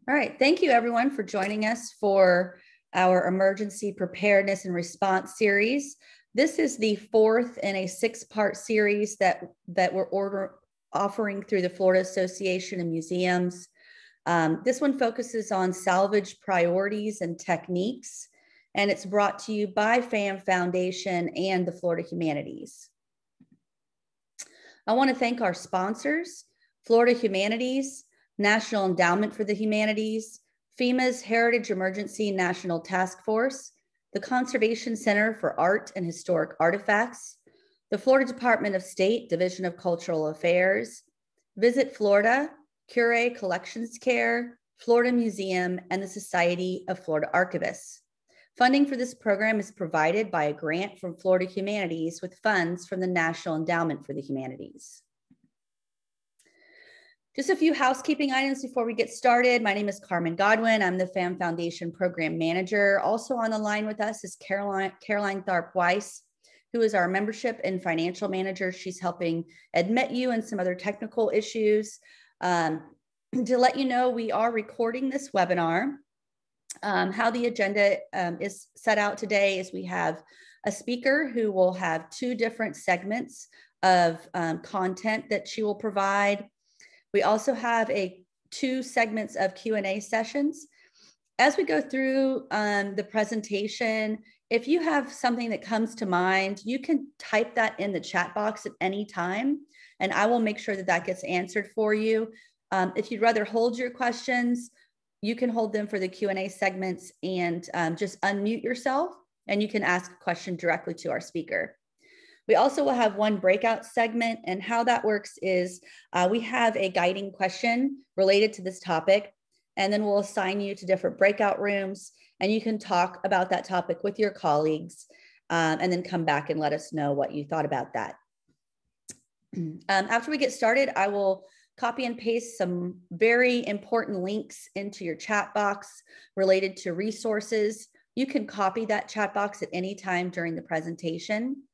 All right, thank you everyone for joining us for our emergency preparedness and response series. This is the fourth in a 6-part series that we're offering through the Florida Association of Museums. This one focuses on salvage priorities and techniques, and it's brought to you by FAM Foundation and the Florida Humanities. I want to thank our sponsors, Florida Humanities, National Endowment for the Humanities, FEMA's Heritage Emergency National Task Force, the Conservation Center for Art and Historic Artifacts, the Florida Department of State, Division of Cultural Affairs, Visit Florida, Cure Collections Care, Florida Museum, and the Society of Florida Archivists. Funding for this program is provided by a grant from Florida Humanities with funds from the National Endowment for the Humanities. Just a few housekeeping items before we get started. My name is Carmen Godwin. I'm the FAM Foundation Program Manager. Also on the line with us is Caroline Tharp-Weiss, who is our Membership and Financial Manager. She's helping admit you and some other technical issues. To let you know, we are recording this webinar. How the agenda is set out today is we have a speaker who will have 2 different segments of content that she will provide. We also have 2 segments of Q&A sessions. As we go through the presentation, if you have something that comes to mind, you can type that in the chat box at any time, and I will make sure that that gets answered for you. If you'd rather hold your questions, you can hold them for the Q&A segments and just unmute yourself, and you can ask a question directly to our speaker. We also will have 1 breakout segment, and how that works is we have a guiding question related to this topic, and then we'll assign you to different breakout rooms, and you can talk about that topic with your colleagues, and then come back and let us know what you thought about that. After we get started, I will copy and paste some very important links into your chat box related to resources. You can copy that chat box at any time during the presentation.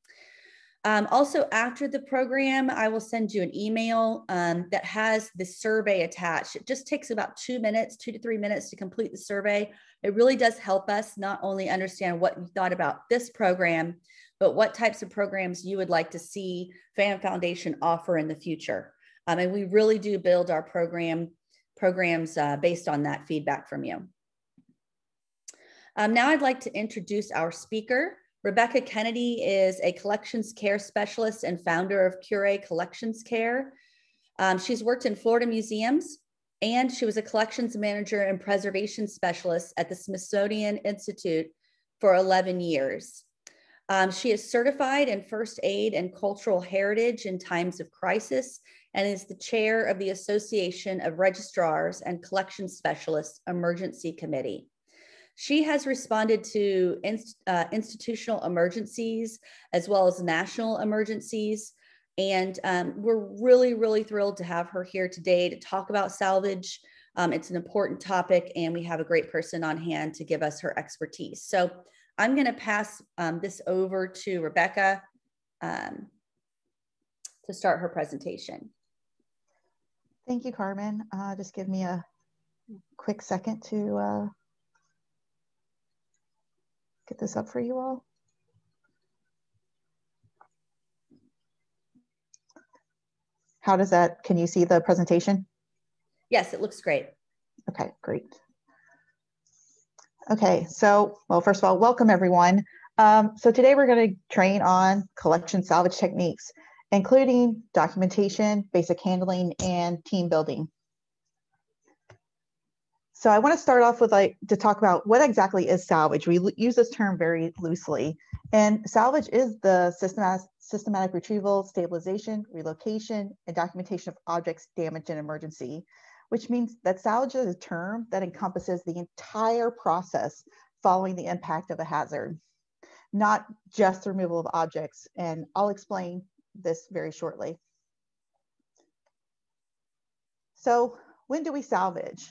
Also, after the program, I will send you an email that has the survey attached. It just takes about 2 to 3 minutes to complete the survey. It really does help us not only understand what you thought about this program, but what types of programs you would like to see FAM Foundation offer in the future. And we really do build our programs based on that feedback from you. Now I'd like to introduce our speaker. Rebecca Kennedy is a collections care specialist and founder of Cure Collections Care. She's worked in Florida museums, and she was a collections manager and preservation specialist at the Smithsonian Institute for 11 years. She is certified in first aid and cultural heritage in times of crisis, and is the chair of the Association of Registrars and Collection Specialists Emergency Committee. She has responded to institutional emergencies as well as national emergencies. And we're really, really thrilled to have her here today to talk about salvage. It's an important topic, and we have a great person on hand to give us her expertise. So I'm going to pass this over to Rebecca to start her presentation. Thank you, Carmen. Just give me a quick second to get this up for you all. How does that, can you see the presentation? Yes, it looks great. Okay, great. Okay, so, well, first of all, welcome everyone. So today we're going to train on collection salvage techniques, including documentation, basic handling, and team building. So I want to start off with to talk about what exactly is salvage. We use this term very loosely, and salvage is the systematic retrieval, stabilization, relocation, and documentation of objects damaged in emergency, which means that salvage is a term that encompasses the entire process following the impact of a hazard, not just the removal of objects. And I'll explain this very shortly. So when do we salvage?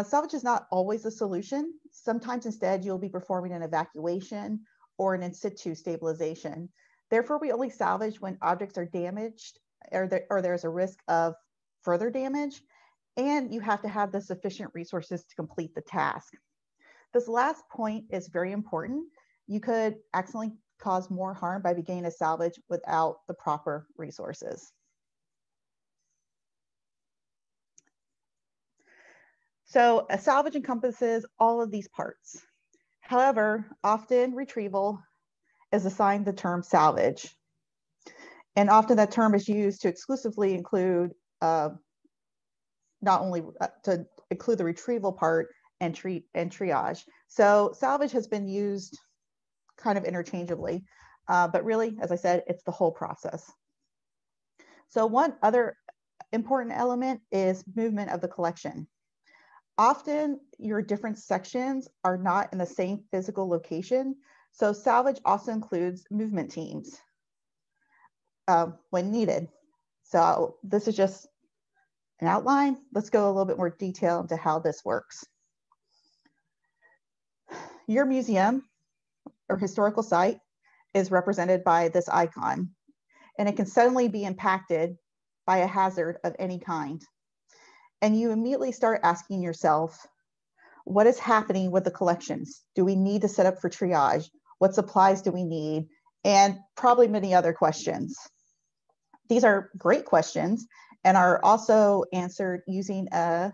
Salvage is not always a solution. Sometimes instead you'll be performing an evacuation or an in situ stabilization. Therefore, we only salvage when objects are damaged or there's a risk of further damage, and you have to have the sufficient resources to complete the task. This last point is very important. You could accidentally cause more harm by beginning a salvage without the proper resources. So a salvage encompasses all of these parts. However, often retrieval is assigned the term salvage. And often that term is used to exclusively include, not only to include the retrieval part and triage. So salvage has been used kind of interchangeably, but really, as I said, it's the whole process. So one other important element is movement of the collection. Often your different sections are not in the same physical location. So salvage also includes movement teams when needed. So this is just an outline. Let's go a little bit more detail into how this works. Your museum or historical site is represented by this icon, and it can suddenly be impacted by a hazard of any kind. And you immediately start asking yourself, what is happening with the collections? Do we need to set up for triage? What supplies do we need? And probably many other questions. These are great questions and are also answered using an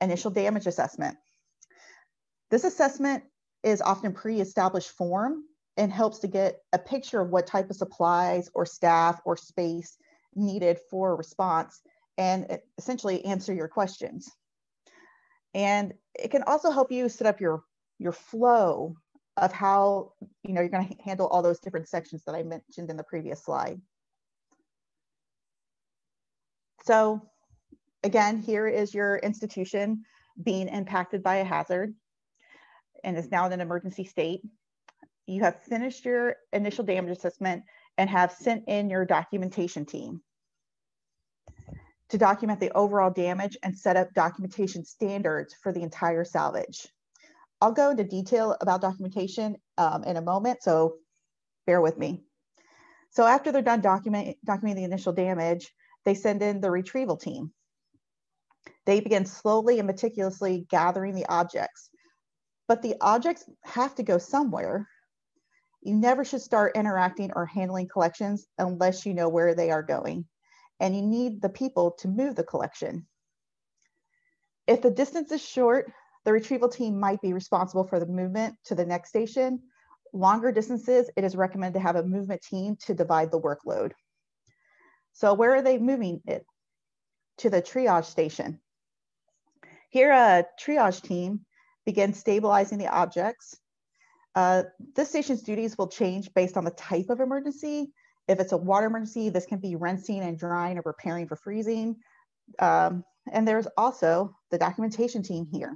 initial damage assessment. This assessment is often pre-established form and helps to get a picture of what type of supplies or staff or space needed for a response and essentially answer your questions. And it can also help you set up your flow of how you're going to handle all those different sections that I mentioned in the previous slide. So again, here is your institution being impacted by a hazard and is now in an emergency state. You have finished your initial damage assessment and have sent in your documentation team to document the overall damage and set up documentation standards for the entire salvage. I'll go into detail about documentation in a moment, so bear with me. So after they're done documenting the initial damage, they send in the retrieval team. They begin slowly and meticulously gathering the objects, but the objects have to go somewhere. You never should start interacting or handling collections unless you know where they are going, and you need the people to move the collection. If the distance is short, the retrieval team might be responsible for the movement to the next station. Longer distances, it is recommended to have a movement team to divide the workload. So where are they moving it? To the triage station. Here, a triage team begins stabilizing the objects. This station's duties will change based on the type of emergency. If it's a water emergency, this can be rinsing and drying or preparing for freezing. And there's also the documentation team here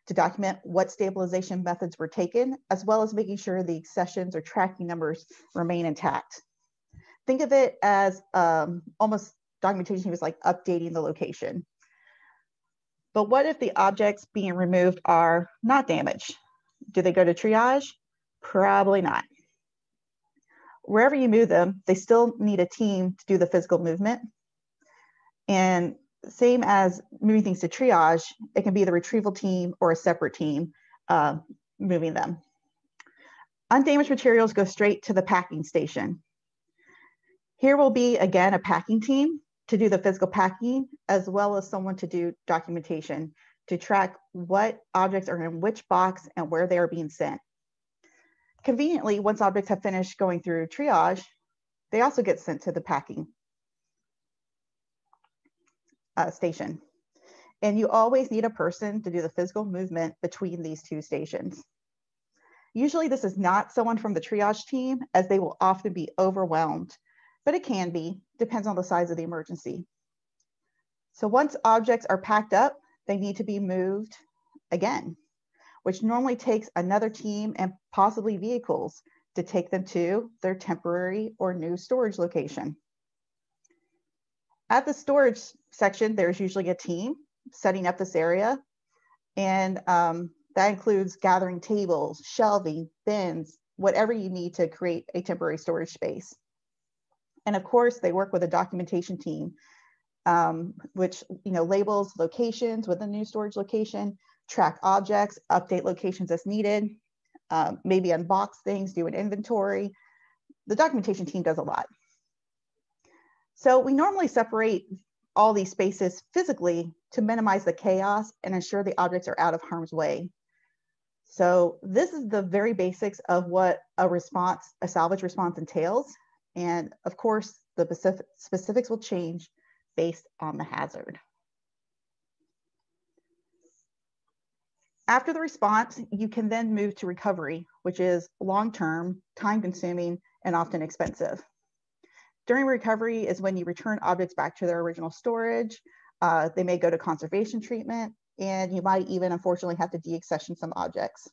to document what stabilization methods were taken, as well as making sure the accessions or tracking numbers remain intact. Think of it as almost documentation was like updating the location. But what if the objects being removed are not damaged? Do they go to triage? Probably not. Wherever you move them, they still need a team to do the physical movement. And same as moving things to triage, it can be the retrieval team or a separate team moving them. Undamaged materials go straight to the packing station. Here will be, again, a packing team to do the physical packing, as well as someone to do documentation to track what objects are in which box and where they are being sent. Conveniently, once objects have finished going through triage, they also get sent to the packing station. And you always need a person to do the physical movement between these two stations. Usually this is not someone from the triage team, as they will often be overwhelmed, but it can be, depends on the size of the emergency. So once objects are packed up, they need to be moved again, which normally takes another team and possibly vehicles to take them to their temporary or new storage location. At the storage section, there's usually a team setting up this area, and that includes gathering tables, shelving, bins, whatever you need to create a temporary storage space. And of course, they work with a documentation team which labels locations within the new storage location, track objects, update locations as needed, maybe unbox things, do an inventory. The documentation team does a lot. So we normally separate all these spaces physically to minimize the chaos and ensure the objects are out of harm's way. So this is the very basics of what a salvage response entails. And of course, the specifics will change based on the hazard. After the response, you can then move to recovery, which is long-term, time-consuming, and often expensive. During recovery is when you return objects back to their original storage. They may go to conservation treatment, and you might even unfortunately have to deaccession some objects.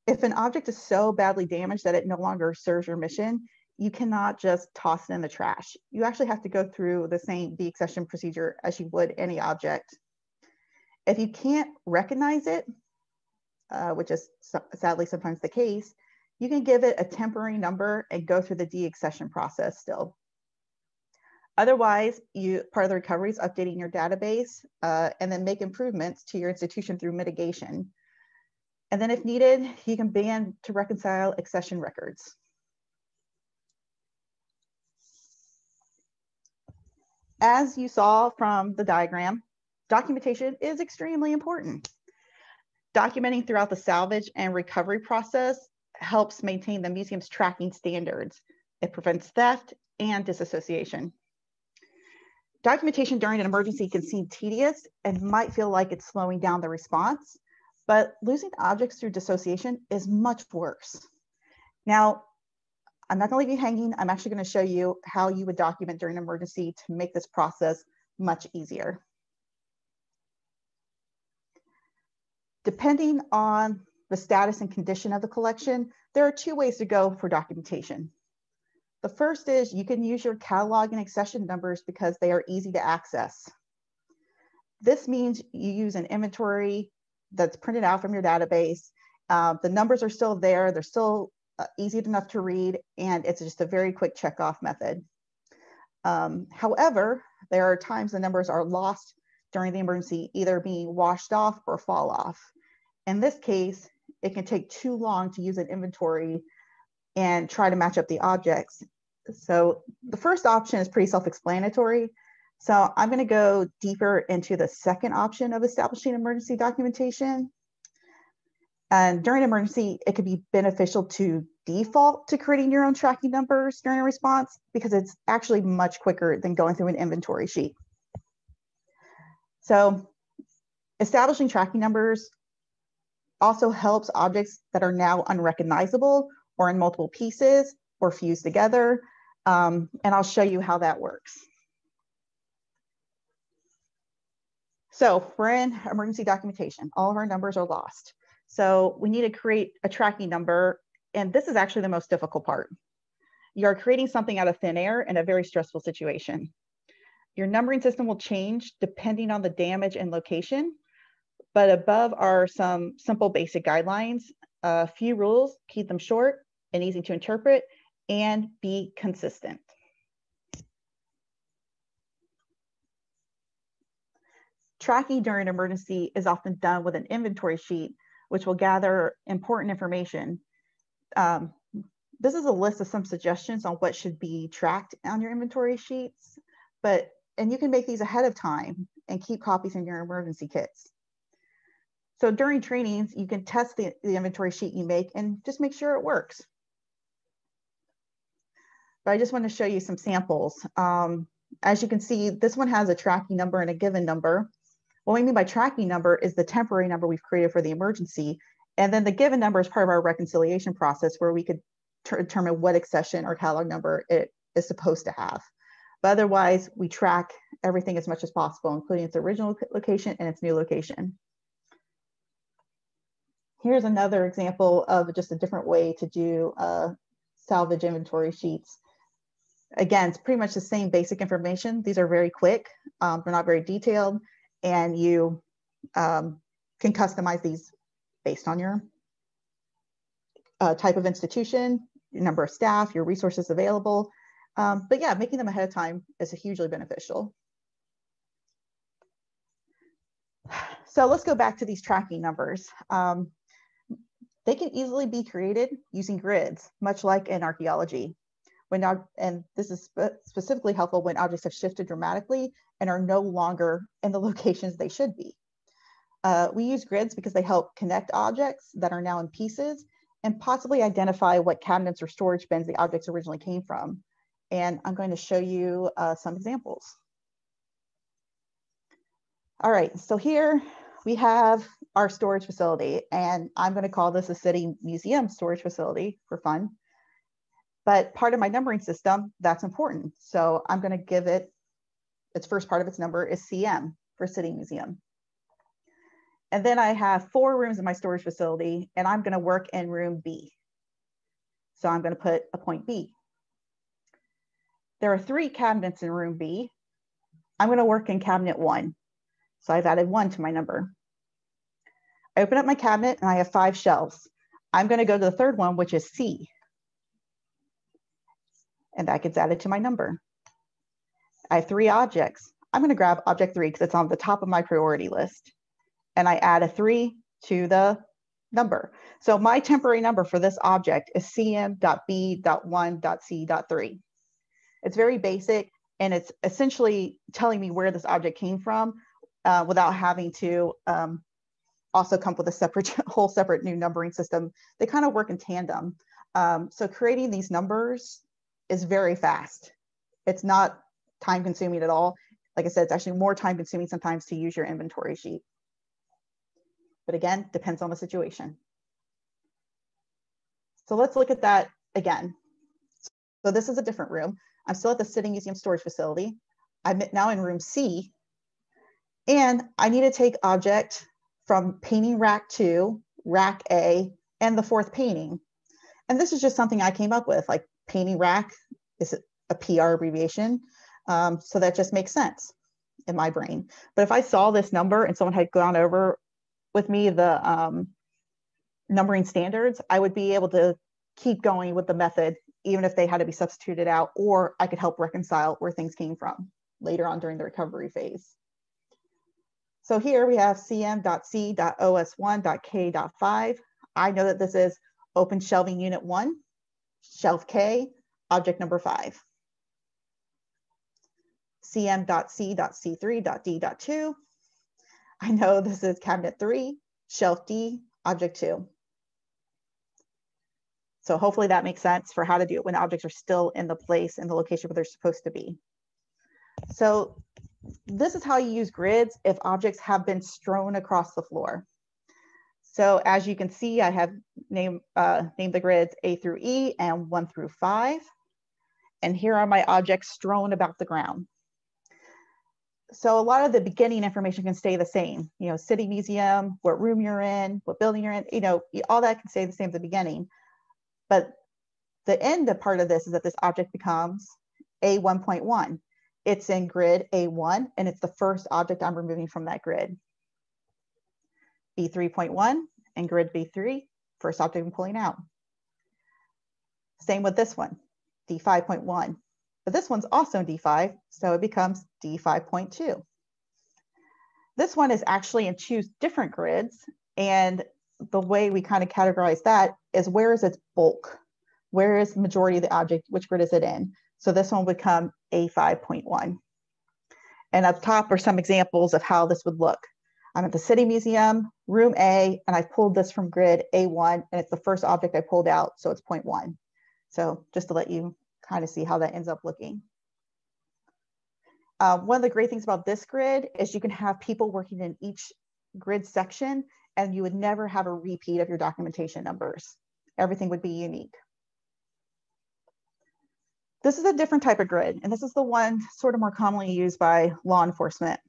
If an object is so badly damaged that it no longer serves your mission, you cannot just toss it in the trash. You actually have to go through the same deaccession procedure as you would any object. If you can't recognize it, which is sadly sometimes the case, you can give it a temporary number and go through the deaccession process still. Otherwise, part of the recovery is updating your database and then make improvements to your institution through mitigation. And then if needed, you can ban to reconcile accession records. As you saw from the diagram, documentation is extremely important. Documenting throughout the salvage and recovery process helps maintain the museum's tracking standards. It prevents theft and disassociation. Documentation during an emergency can seem tedious and might feel like it's slowing down the response, but losing objects through dissociation is much worse. Now, I'm not going to leave you hanging. I'm actually going to show you how you would document during an emergency to make this process much easier. Depending on the status and condition of the collection, there are two ways to go for documentation. The first is you can use your catalog and accession numbers because they are easy to access. This means you use an inventory that's printed out from your database. The numbers are still there. They're still easy enough to read, and it's just a very quick checkoff method. However, there are times the numbers are lost during the emergency, either being washed off or fall off. In this case, it can take too long to use an inventory and try to match up the objects. So the first option is pretty self-explanatory. So I'm going to go deeper into the second option of establishing emergency documentation. And during an emergency, it could be beneficial to default to creating your own tracking numbers during a response because it's actually much quicker than going through an inventory sheet. So establishing tracking numbers also helps objects that are now unrecognizable or in multiple pieces or fused together. And I'll show you how that works. So we're in emergency documentation. All of our numbers are lost. So we need to create a tracking number. And this is actually the most difficult part. You're creating something out of thin air in a very stressful situation. Your numbering system will change depending on the damage and location. But above are some simple basic guidelines, a few rules, keep them short and easy to interpret, and be consistent. Tracking during an emergency is often done with an inventory sheet, which will gather important information. This is a list of some suggestions on what should be tracked on your inventory sheets, and you can make these ahead of time and keep copies in your emergency kits. So during trainings, you can test the inventory sheet you make and just make sure it works. But I just want to show you some samples. As you can see, this one has a tracking number and a given number. What we mean by tracking number is the temporary number we've created for the emergency. And then the given number is part of our reconciliation process where we could determine what accession or catalog number it is supposed to have. But otherwise, we track everything as much as possible, including its original location and its new location. Here's another example of just a different way to do salvage inventory sheets. Again, it's pretty much the same basic information. These are very quick. They're not very detailed, and you can customize these based on your type of institution, your number of staff, your resources available. But yeah, making them ahead of time is hugely beneficial. So let's go back to these tracking numbers. They can easily be created using grids, much like in archaeology. And this is specifically helpful when objects have shifted dramatically and are no longer in the locations they should be. We use grids because they help connect objects that are now in pieces and possibly identify what cabinets or storage bins the objects originally came from. And I'm going to show you some examples. All right, so here we have our storage facility, and I'm going to call this a city museum storage facility for fun. But part of my numbering system, that's important. So I'm going to give it, its first part of its number is CM for city museum. And then I have 4 rooms in my storage facility, and I'm going to work in room B. So I'm going to put a point B. There are 3 cabinets in room B. I'm going to work in cabinet 1. So I've added 1 to my number. I open up my cabinet and I have 5 shelves. I'm going to go to the third one, which is C. And that gets added to my number. I have 3 objects. I'm going to grab object 3 because it's on the top of my priority list. And I add a 3 to the number. So my temporary number for this object is cm.b.1.c.3. It's very basic, and it's essentially telling me where this object came from without having to also come up with a separate, whole separate new numbering system. They kind of work in tandem. So creating these numbers is very fast. It's not time consuming at all. Like I said, it's actually more time consuming sometimes to use your inventory sheet. But again, depends on the situation. So let's look at that again. So this is a different room. I'm still at the City Museum storage facility. I'm now in room C, and I need to take object from painting rack 2, rack A, and the 4th painting. And this is just something I came up with, like painting rack is a PR abbreviation. So that just makes sense in my brain. But if I saw this number and someone had gone over with me the numbering standards, I would be able to keep going with the method, even if they had to be substituted out, or I could help reconcile where things came from later on during the recovery phase. So here we have cm.c.os1.k.5. I know that this is open shelving unit 1, shelf K, object number 5. cm.c.c3.d.2. I know this is cabinet 3, shelf D, object 2. So hopefully that makes sense for how to do it when objects are still in the place in the location where they're supposed to be. So this is how you use grids if objects have been strewn across the floor. So as you can see, I have named the grids A through E and 1 through 5. And here are my objects strewn about the ground. So a lot of the beginning information can stay the same. You know, city museum, what room you're in, what building you're in, you know, all that can stay the same at the beginning. But the end part of this is that this object becomes A1.1. It's in grid A1, and it's the first object I'm removing from that grid. B3.1 and grid B3, first object I'm pulling out. Same with this one, D5.1. But this one's also D5, so it becomes D5.2. This one is actually in 2 different grids, and the way we kind of categorize that is where is its bulk? Where is the majority of the object? Which grid is it in? So this one would come A5.1. And up top are some examples of how this would look. I'm at the City Museum, room A, and I pulled this from grid A1, and it's the first object I pulled out, so it's 0.1. So just to let you kind of see how that ends up looking. One of the great things about this grid is you can have people working in each grid section, and you would never have a repeat of your documentation numbers. Everything would be unique. This is a different type of grid, and this is the one sort of more commonly used by law enforcement,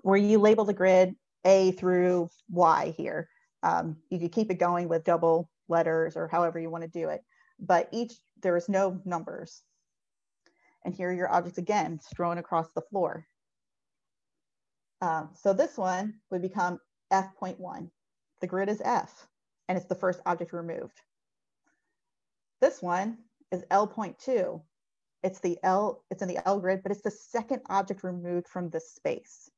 where you label the grid A through Y here. You could keep it going with double letters or however you want to do it, but there is no numbers. And here are your objects again, strewn across the floor. So this one would become F.1. The grid is F, and it's the first object removed. This one is L.2. It's in the L grid, but it's the second object removed from this space.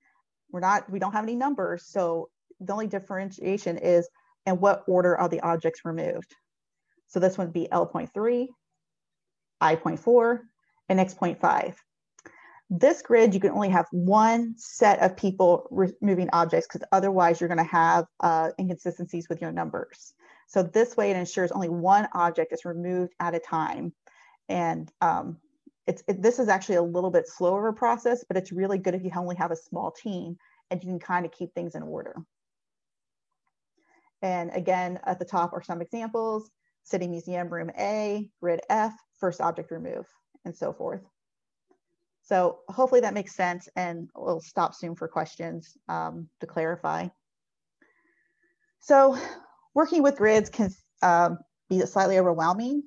we don't have any numbers. So the only differentiation is in what order are the objects removed. So this one would be L.3, I.4, and X.5. This grid, you can only have one set of people removing objects because otherwise you're going to have inconsistencies with your numbers. So this way it ensures only one object is removed at a time. And this is actually a little bit slower of a process, but it's really good if you only have a small team and you can kind of keep things in order. And again, at the top are some examples: City Museum, Room A, Grid F, first object remove, and so forth. So hopefully that makes sense, and we'll stop soon for questions to clarify. So working with grids can be slightly overwhelming,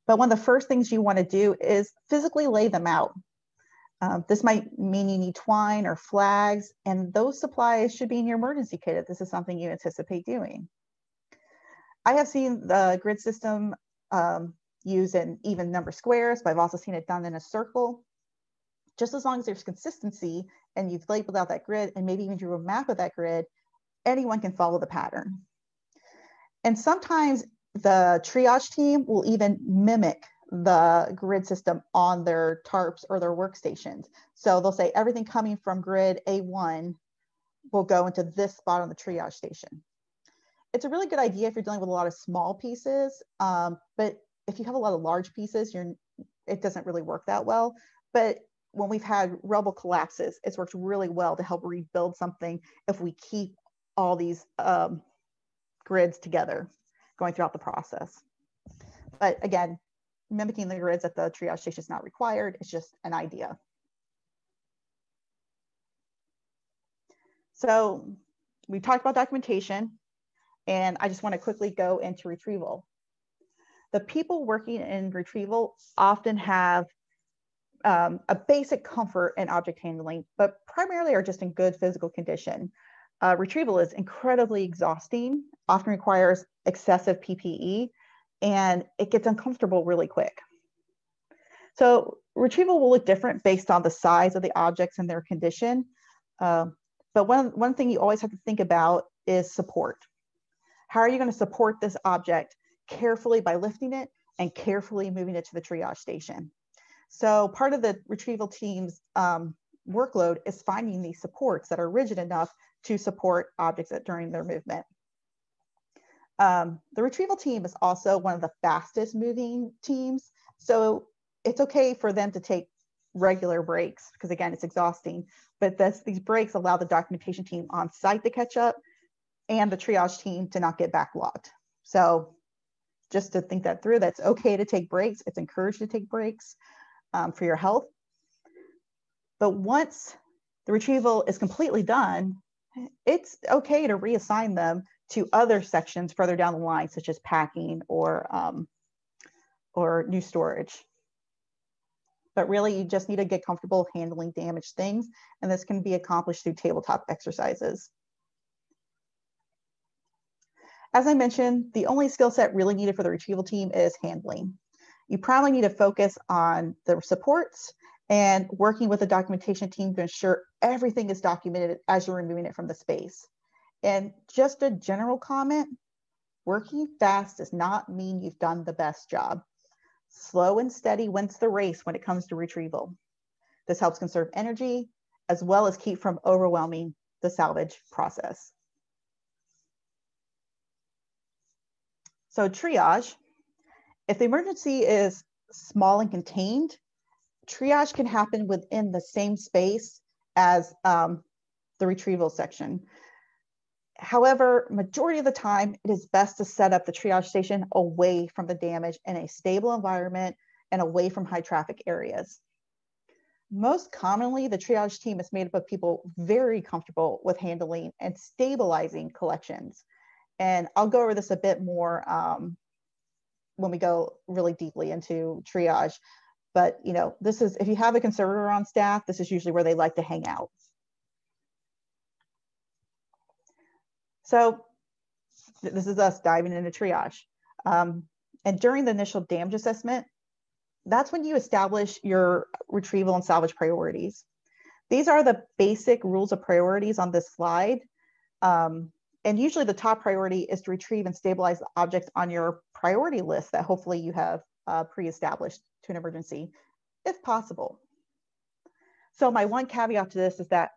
but one of the first things you want to do is physically lay them out. This might mean you need twine or flags, and those supplies should be in your emergency kit if this is something you anticipate doing. I have seen the grid system use an even number squares, but I've also seen it done in a circle. Just as long as there's consistency and you've labeled out that grid and maybe even drew a map of that grid, anyone can follow the pattern. And sometimes the triage team will even mimic the grid system on their tarps or their workstations. So they'll say everything coming from grid A1 will go into this spot on the triage station. It's a really good idea if you're dealing with a lot of small pieces, but if you have a lot of large pieces, it doesn't really work that well. But when we've had rubble collapses, it's worked really well to help rebuild something if we keep all these grids together going throughout the process. But again, mimicking the grids at the triage station is not required. It's just an idea. So we talked about documentation, and I just want to quickly go into retrieval. The people working in retrieval often have a basic comfort in object handling, but primarily are just in good physical condition. Retrieval is incredibly exhausting, often requires excessive PPE, and it gets uncomfortable really quick. So retrieval will look different based on the size of the objects and their condition. But one thing you always have to think about is support. How are you going to support this object carefully by lifting it and carefully moving it to the triage station? So part of the retrieval team's workload is finding these supports that are rigid enough to support objects during their movement. The retrieval team is also one of the fastest moving teams. So it's okay for them to take regular breaks because again, it's exhausting, but these breaks allow the documentation team on site to catch up and the triage team to not get backlogged. So just to think that through, that's okay to take breaks. It's encouraged to take breaks for your health. But once the retrieval is completely done, it's okay to reassign them to other sections further down the line, such as packing or new storage. But really, you just need to get comfortable handling damaged things, and this can be accomplished through tabletop exercises. As I mentioned, the only skill set really needed for the retrieval team is handling. You probably need to focus on the supports and working with the documentation team to ensure everything is documented as you're removing it from the space. And just a general comment, working fast does not mean you've done the best job. Slow and steady wins the race when it comes to retrieval. This helps conserve energy as well as keep from overwhelming the salvage process. So triage, if the emergency is small and contained, triage can happen within the same space as the retrieval section. However, majority of the time, it is best to set up the triage station away from the damage in a stable environment and away from high traffic areas. Most commonly, the triage team is made up of people very comfortable with handling and stabilizing collections. And I'll go over this a bit more when we go really deeply into triage. But this is, if you have a conservator on staff, this is usually where they like to hang out. So this is us diving into triage. And during the initial damage assessment, that's when you establish your retrieval and salvage priorities. These are the basic rules of priorities on this slide. And usually the top priority is to retrieve and stabilize the objects on your priority list that hopefully you have pre-established to an emergency, if possible. So my one caveat to this is that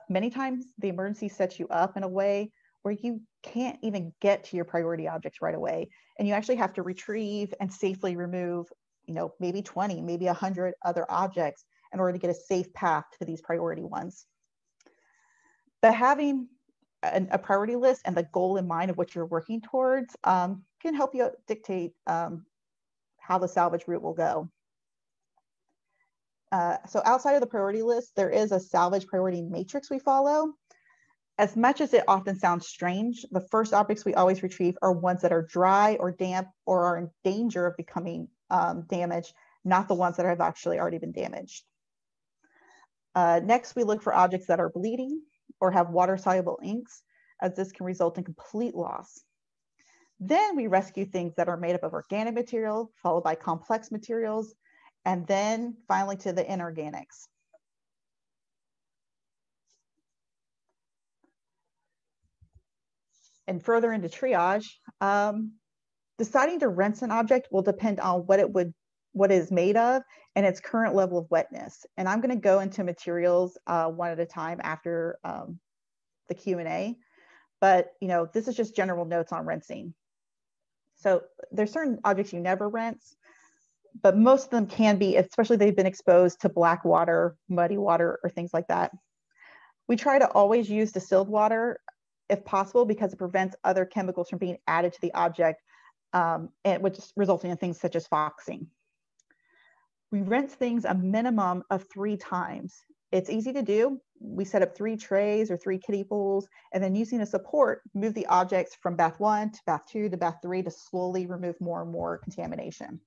many times the emergency sets you up in a way where you can't even get to your priority objects right away. And you actually have to retrieve and safely remove, maybe 20, maybe 100 other objects in order to get a safe path to these priority ones. But having a priority list and the goal in mind of what you're working towards can help you dictate how the salvage route will go. So outside of the priority list, there is a salvage priority matrix we follow. As much as it often sounds strange, the first objects we always retrieve are ones that are dry or damp or are in danger of becoming damaged, not the ones that have actually already been damaged. Next, we look for objects that are bleeding or have water-soluble inks, as this can result in complete loss. Then we rescue things that are made up of organic material, followed by complex materials, and then finally to the inorganics. And further into triage, deciding to rinse an object will depend on what it is made of and its current level of wetness. And I'm going to go into materials one at a time after the Q&A, but this is just general notes on rinsing. So there's certain objects you never rinse, but most of them can be, especially if they've been exposed to black water, muddy water, or things like that. We try to always use distilled water if possible, because it prevents other chemicals from being added to the object, and which is resulting in things such as foxing. We rinse things a minimum of 3 times. It's easy to do. We set up 3 trays or 3 kiddie pools, and then using a support, move the objects from bath 1 to bath 2 to bath 3 to slowly remove more and more contamination.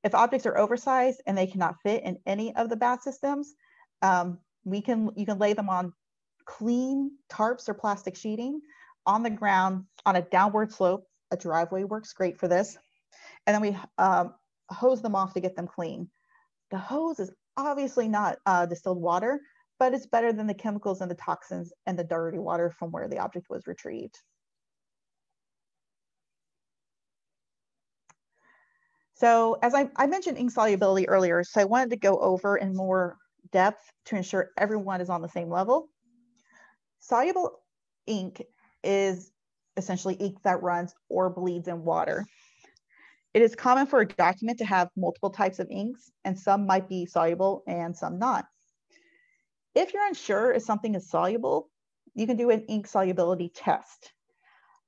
If objects are oversized and they cannot fit in any of the bath systems, you can lay them on clean tarps or plastic sheeting on the ground on a downward slope. A driveway works great for this. And then we hose them off to get them clean. The hose is obviously not distilled water, but it's better than the chemicals and the toxins and the dirty water from where the object was retrieved. So as I mentioned ink solubility earlier, so I wanted to go over in more depth to ensure everyone is on the same level. Soluble ink is essentially ink that runs or bleeds in water. It is common for a document to have multiple types of inks, and some might be soluble and some not. If you're unsure if something is soluble, you can do an ink solubility test.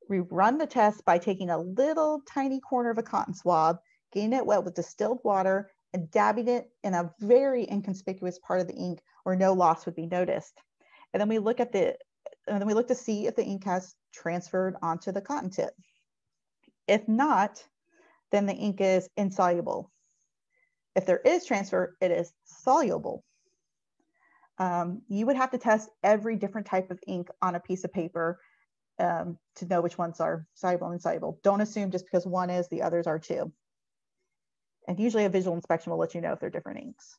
We run the test by taking a little tiny corner of a cotton swab, getting it wet with distilled water, and dabbing it in a very inconspicuous part of the ink where no loss would be noticed. And then we look to see if the ink has transferred onto the cotton tip. If not, then the ink is insoluble. If there is transfer, it is soluble. You would have to test every different type of ink on a piece of paper to know which ones are soluble and insoluble. Don't assume just because one is, the others are too. And usually a visual inspection will let you know if they're different inks.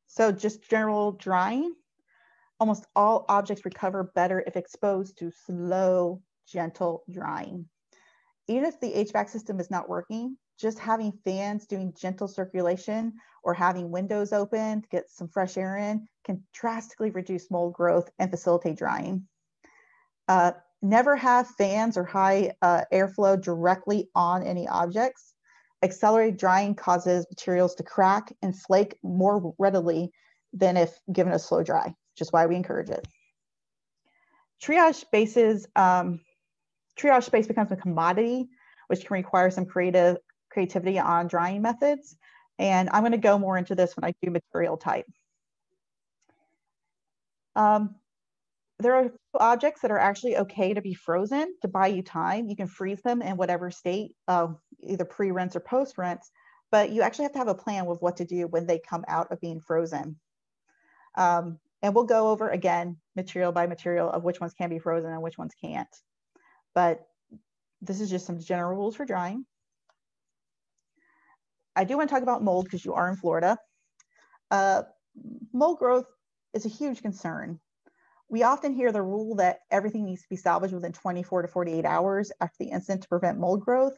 So just general drying. Almost all objects recover better if exposed to slow, gentle drying. Even if the HVAC system is not working, just having fans doing gentle circulation or having windows open to get some fresh air in can drastically reduce mold growth and facilitate drying. Never have fans or high airflow directly on any objects. Accelerated drying causes materials to crack and flake more readily than if given a slow dry, which is why we encourage it. Triage space becomes a commodity, which can require some creativity on drying methods. And I'm going to go more into this when I do material type. There are objects that are actually okay to be frozen to buy you time. You can freeze them in whatever state, either pre-rinse or post-rinse, but you actually have to have a plan with what to do when they come out of being frozen. And we'll go over, again, material by material of which ones can be frozen and which ones can't. But this is just some general rules for drying. I do want to talk about mold because you are in Florida. Mold growth is a huge concern. We often hear the rule that everything needs to be salvaged within 24 to 48 hours after the incident to prevent mold growth.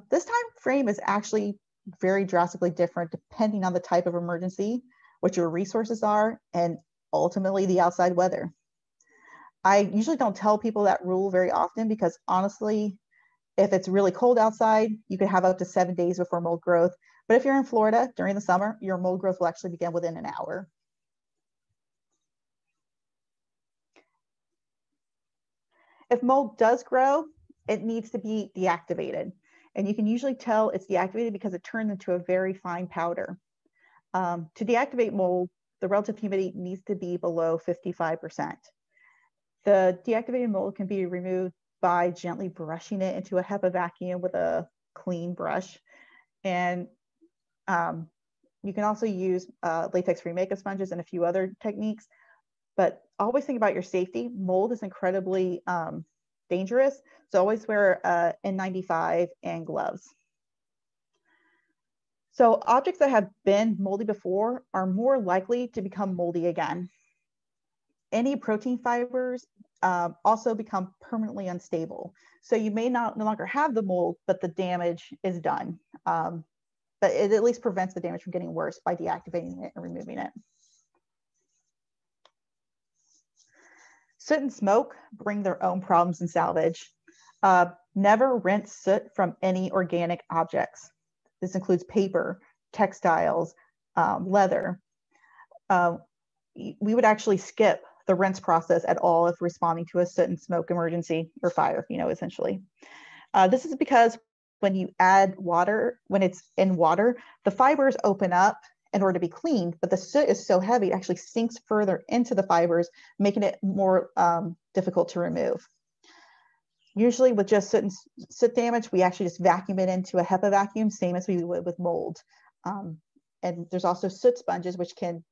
This time frame is actually very drastically different depending on the type of emergency, what your resources are, and ultimately the outside weather. I usually don't tell people that rule very often because honestly, if it's really cold outside, you could have up to 7 days before mold growth. But if you're in Florida during the summer, your mold growth will actually begin within an hour. If mold does grow, it needs to be deactivated. And you can usually tell it's deactivated because it turns into a very fine powder. To deactivate mold, the relative humidity needs to be below 55%. The deactivated mold can be removed by gently brushing it into a HEPA vacuum with a clean brush. And you can also use latex-free makeup sponges and a few other techniques. But always think about your safety. Mold is incredibly dangerous, so always wear N95 and gloves. So objects that have been moldy before are more likely to become moldy again. Any protein fibers also become permanently unstable. So you may no longer have the mold, but the damage is done. But it at least prevents the damage from getting worse by deactivating it and removing it. Soot and smoke bring their own problems in salvage. Never rinse soot from any organic objects. This includes paper, textiles, leather. We would actually skip the rinse process at all if responding to a soot and smoke emergency or fire, essentially. This is because when you add water, when it's in water, the fibers open up in order to be cleaned, but the soot is so heavy, it actually sinks further into the fibers, making it more difficult to remove. Usually with just soot damage, we actually just vacuum it into a HEPA vacuum, same as we would with mold. And there's also soot sponges, which can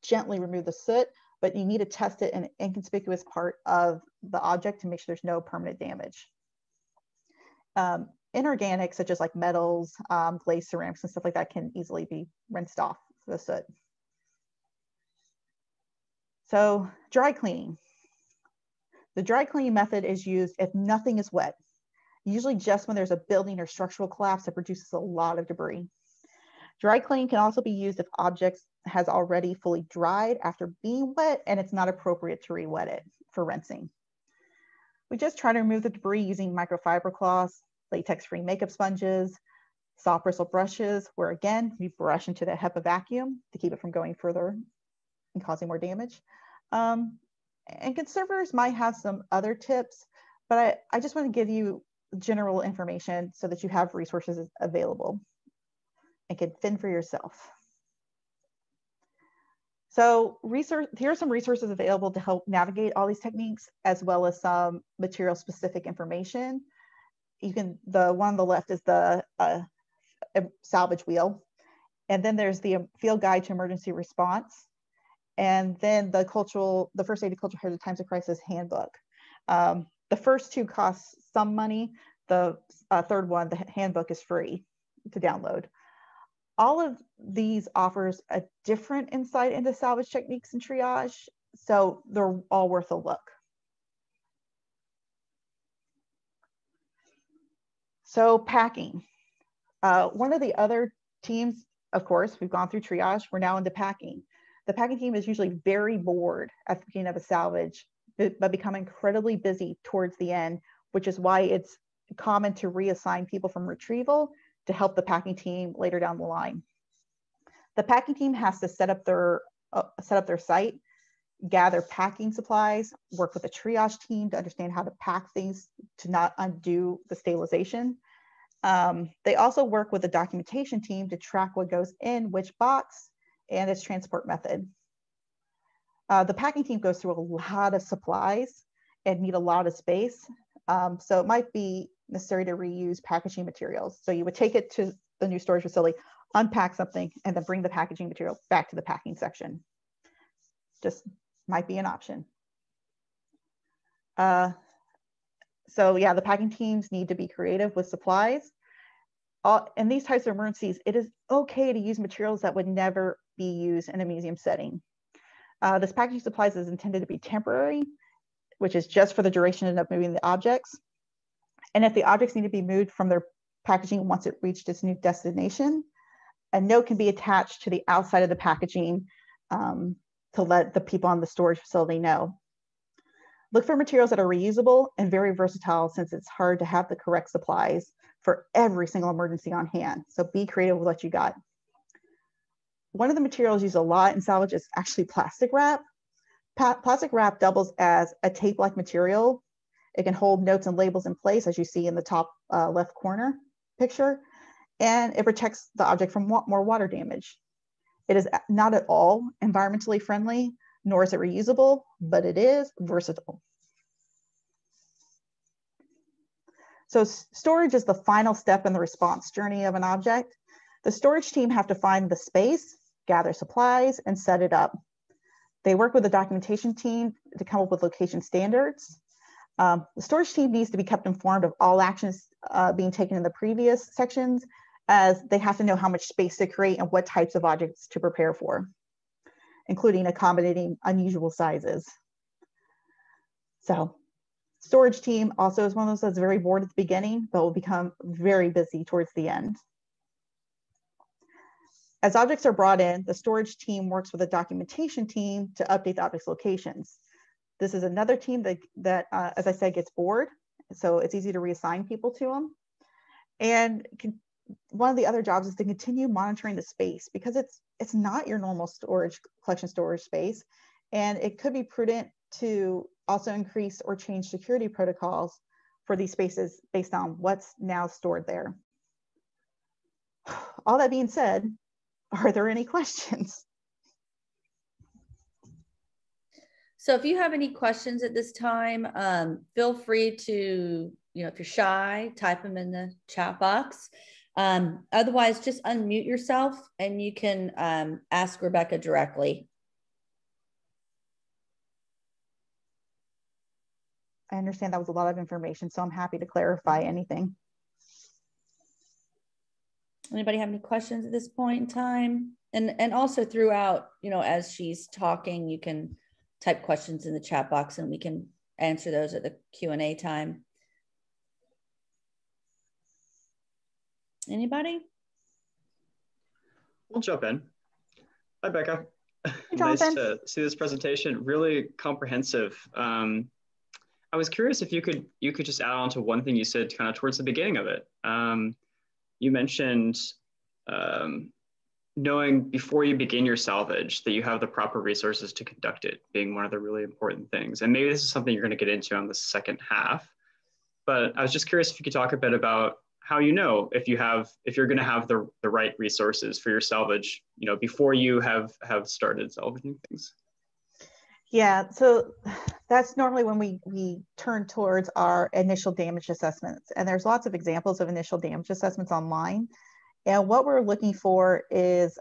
gently remove the soot, but you need to test it in an inconspicuous part of the object to make sure there's no permanent damage. Inorganics, such as like metals, glazed ceramics and stuff like that, can easily be rinsed off the soot. So dry cleaning. The dry cleaning method is used if nothing is wet, usually just when there's a building or structural collapse that produces a lot of debris. Dry cleaning can also be used if objects has already fully dried after being wet and it's not appropriate to re-wet it for rinsing. We just try to remove the debris using microfiber cloths, latex-free makeup sponges, soft bristle brushes, where again, we brush into the HEPA vacuum to keep it from going further and causing more damage. And conservators might have some other tips, but I just want to give you general information so that you have resources available and can fend for yourself. So here are some resources available to help navigate all these techniques, as well as some material specific information. The one on the left is the salvage wheel. And then there's the field guide to emergency response. And then the first aid to cultural hazard times of crisis handbook. The first two cost some money. The third one, the handbook, is free to download. All of these offers a different insight into salvage techniques and triage, so they're all worth a look. So packing. One of the other teams, of course, we've gone through triage, we're now into packing. The packing team is usually very bored at the beginning of a salvage, but become incredibly busy towards the end, which is why it's common to reassign people from retrieval to help the packing team later down the line. The packing team has to set up their site, gather packing supplies, work with the triage team to understand how to pack things to not undo the stabilization. They also work with the documentation team to track what goes in which box and its transport method. The packing team goes through a lot of supplies and need a lot of space. So it might be necessary to reuse packaging materials. So you would take it to the new storage facility, unpack something, and then bring the packaging material back to the packing section. Just might be an option. So yeah, the packing teams need to be creative with supplies. In these types of emergencies, it is okay to use materials that would never be used in a museum setting. This packaging supplies is intended to be temporary, which is just for the duration of moving the objects. And if the objects need to be moved from their packaging once it reached its new destination, a note can be attached to the outside of the packaging to let the people on the storage facility know. Look for materials that are reusable and very versatile, since it's hard to have the correct supplies for every single emergency on hand. So be creative with what you got. One of the materials used a lot in salvage is actually plastic wrap. Plastic wrap doubles as a tape-like material. It can hold notes and labels in place, as you see in the top left corner picture, and it protects the object from more water damage. It is not at all environmentally friendly, nor is it reusable, but it is versatile. So storage is the final step in the response journey of an object. The storage team have to find the space, gather supplies, and set it up. They work with the documentation team to come up with location standards. The storage team needs to be kept informed of all actions being taken in the previous sections, as they have to know how much space to create and what types of objects to prepare for, including accommodating unusual sizes. So storage team also is one of those that's very bored at the beginning, but will become very busy towards the end. As objects are brought in, the storage team works with the documentation team to update the object's locations. This is another team that as I said, gets bored, so it's easy to reassign people to them. And one of the other jobs is to continue monitoring the space, because it's not your normal collection storage space, and it could be prudent to also increase or change security protocols for these spaces based on what's now stored there. All that being said, are there any questions? So if you have any questions at this time, feel free to, if you're shy, type them in the chat box. Otherwise, just unmute yourself and you can ask Rebecca directly. I understand that was a lot of information, so I'm happy to clarify anything. Anybody have any questions at this point in time? And also throughout, as she's talking, you can type questions in the chat box and we can answer those at the Q&A time. Anybody? I'll jump in. Hi, Becca. Hey, nice to see this presentation. Really comprehensive. I was curious if you could just add on to one thing you said kind of towards the beginning of it. You mentioned knowing before you begin your salvage that you have the proper resources to conduct it being one of the really important things. And maybe this is something you're going to get into on the second half, but I was just curious if you could talk a bit about how you know if you're going to have the right resources for your salvage, before you have started salvaging things. Yeah, so that's normally when we turn towards our initial damage assessments. And there's lots of examples of initial damage assessments online. And what we're looking for is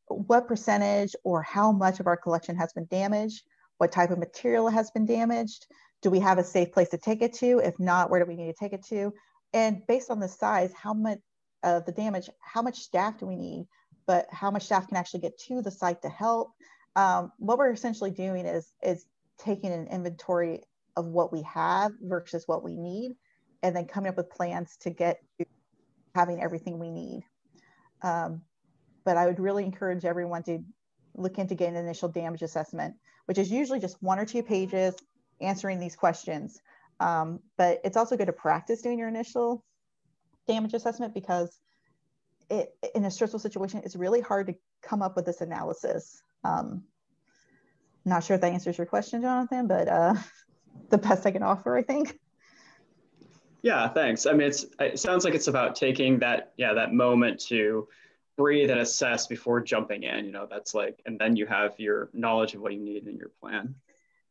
what percentage or how much of our collection has been damaged, what type of material has been damaged, do we have a safe place to take it to? If not, where do we need to take it to? And based on the size, how much of the damage, how much staff do we need, but how much staff can actually get to the site to help? What we're essentially doing is taking an inventory of what we have versus what we need, and then coming up with plans to get to having everything we need. But I would really encourage everyone to look into getting an initial damage assessment, which is usually just 1 or 2 pages answering these questions. But it's also good to practice doing your initial damage assessment, because in a stressful situation, it's really hard to come up with this analysis. Not sure if that answers your question, Jonathan, but the best I can offer, I think. Yeah, thanks. I mean, it sounds like it's about taking that moment to breathe and assess before jumping in, that's like, and then you have your knowledge of what you need in your plan.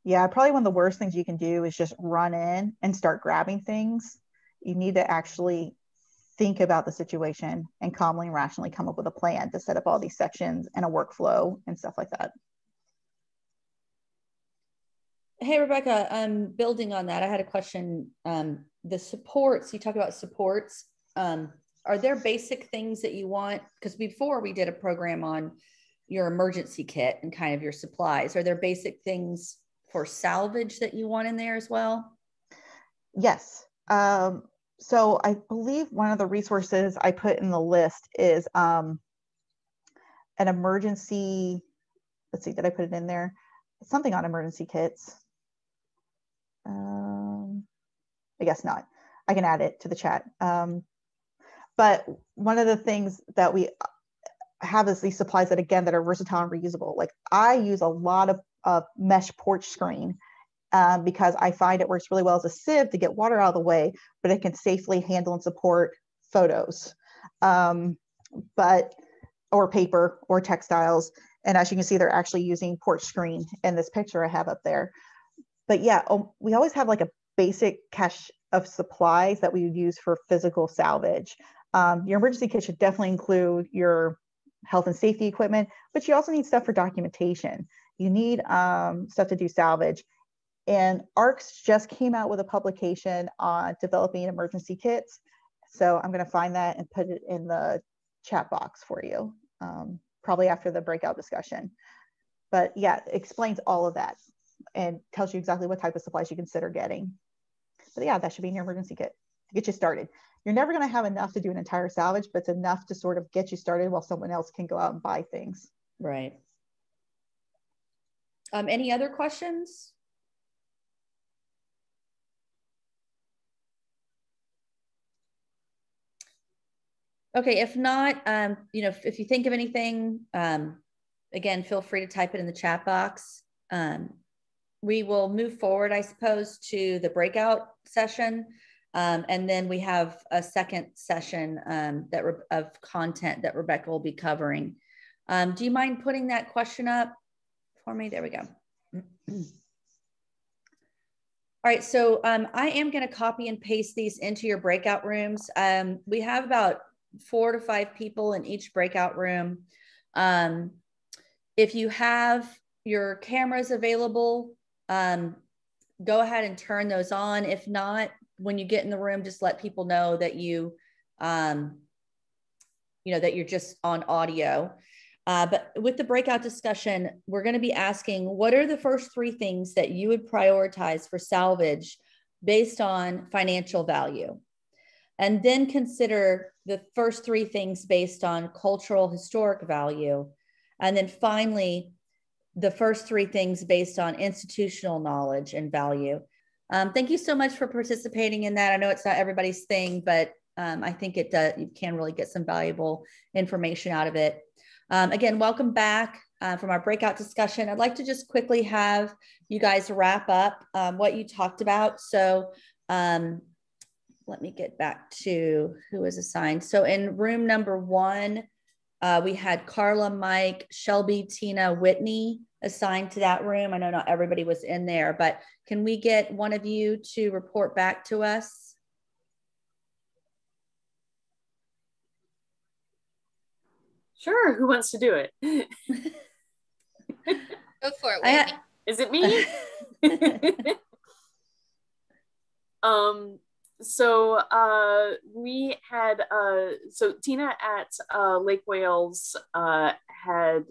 Yeah, probably one of the worst things you can do is just run in and start grabbing things. You need to actually think about the situation and calmly and rationally come up with a plan to set up all these sections and a workflow and stuff like that. Hey, Rebecca, building on that, I had a question. The supports, you talk about supports. Are there basic things that you want? Because before we did a program on your emergency kit and kind of your supplies. Are there basic things for salvage that you want in there as well? Yes. So I believe one of the resources I put in the list is an emergency, let's see, did I put it in there? Something on emergency kits. I guess not. I can add it to the chat. But one of the things that we have is these supplies that, again, that are versatile and reusable. Like I use a lot of mesh porch screen because I find it works really well as a sieve to get water out of the way, but it can safely handle and support photos, or paper or textiles. And as you can see, they're actually using porch screen in this picture I have up there. But yeah, we always have like a basic cache of supplies that we would use for physical salvage. Your emergency kit should definitely include your health and safety equipment, but you also need stuff for documentation. You need stuff to do salvage. And ARCS just came out with a publication on developing emergency kits. So I'm going to find that and put it in the chat box for you, probably after the breakout discussion. But yeah, it explains all of that and tells you exactly what type of supplies you consider getting. But yeah, that should be in your emergency kit to get you started. You're never going to have enough to do an entire salvage, but it's enough to sort of get you started while someone else can go out and buy things. Right. Any other questions? Okay, if not, if you think of anything, again, feel free to type it in the chat box. We will move forward, I suppose, to the breakout session. And then we have a second session of content that Rebecca will be covering. Do you mind putting that question up for me? There we go. All right, so I am going to copy and paste these into your breakout rooms. We have about 4 to 5 people in each breakout room. If you have your cameras available, go ahead and turn those on. If not, when you get in the room, just let people know that that you're just on audio. But with the breakout discussion, we're going to be asking, what are the first 3 things that you would prioritize for salvage based on financial value? And then consider the first 3 things based on cultural historic value. And then finally, the first 3 things based on institutional knowledge and value. Thank you so much for participating in that. I know it's not everybody's thing, but I think it does. You can really get some valuable information out of it. Again, welcome back from our breakout discussion. I'd like to just quickly have you guys wrap up what you talked about. So let me get back to who was assigned. So in room number 1, we had Carla, Mike, Shelby, Tina, Whitney assigned to that room. I know not everybody was in there, but can we get one of you to report back to us? Sure. Who wants to do it? Go for it, Whitney. Is it me? So we had, so Tina at Lake Wales had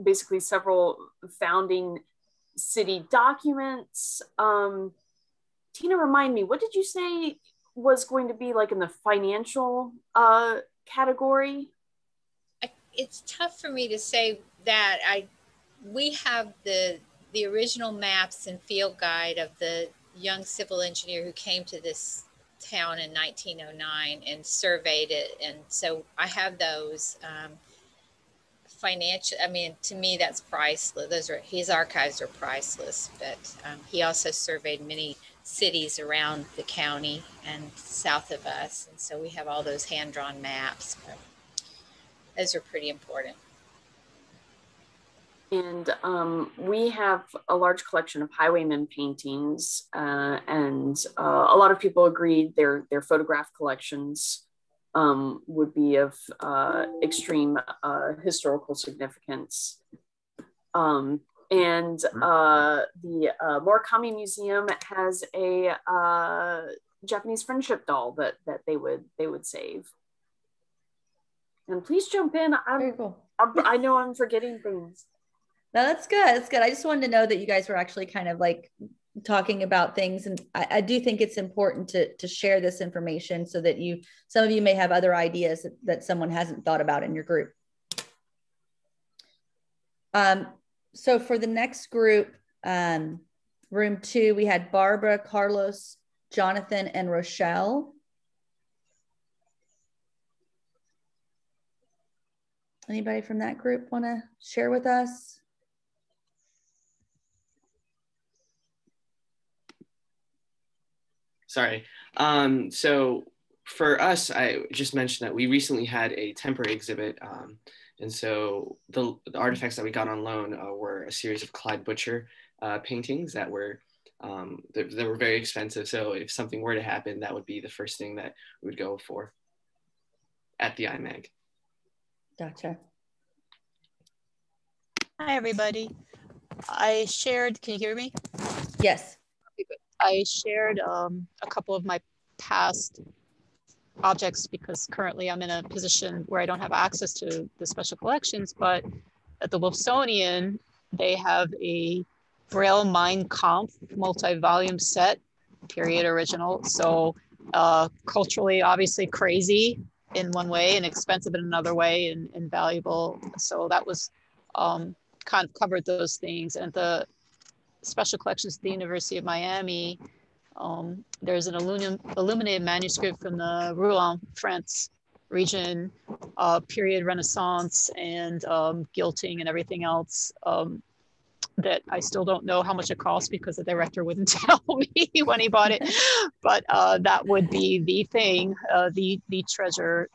basically several founding city documents. Tina, remind me, what did you say was going to be like in the financial category? It's tough for me to say that. We have the original maps and field guide of the young civil engineer who came to this town in 1909 and surveyed it, and so I have those. Financial, I mean, to me that's priceless. His archives are priceless, but he also surveyed many cities around the county and south of us, and so we have all those hand-drawn maps, but those are pretty important. And we have a large collection of highwaymen paintings, and a lot of people agreed their photograph collections would be of extreme historical significance. And the Murakami Museum has a Japanese friendship doll that they would save. And please jump in. Very cool. I know I'm forgetting things. No, that's good. That's good. I just wanted to know that you guys were actually kind of like talking about things. And I do think it's important to share this information so that some of you may have other ideas that someone hasn't thought about in your group. So for the next group, room 2, we had Barbara, Carlos, Jonathan, and Rochelle. Anybody from that group want to share with us? Sorry. So for us, I just mentioned that we recently had a temporary exhibit. And so the artifacts that we got on loan were a series of Clyde Butcher paintings that were very expensive. So if something were to happen, that would be the first thing that we would go for at the IMAG. Gotcha. Hi, everybody. I shared, can you hear me? Yes. I shared a couple of my past objects because currently I'm in a position where I don't have access to the special collections, but at the Wilsonian, they have a Braille Mein Kampf multi-volume set, period original. So culturally, obviously crazy in one way and expensive in another way and valuable. So that was kind of covered those things. And the special collections at the University of Miami, there's an illuminated manuscript from the Rouen, France region, period Renaissance and gilting and everything else that I still don't know how much it costs because the director wouldn't tell me when he bought it. But that would be the thing, the treasure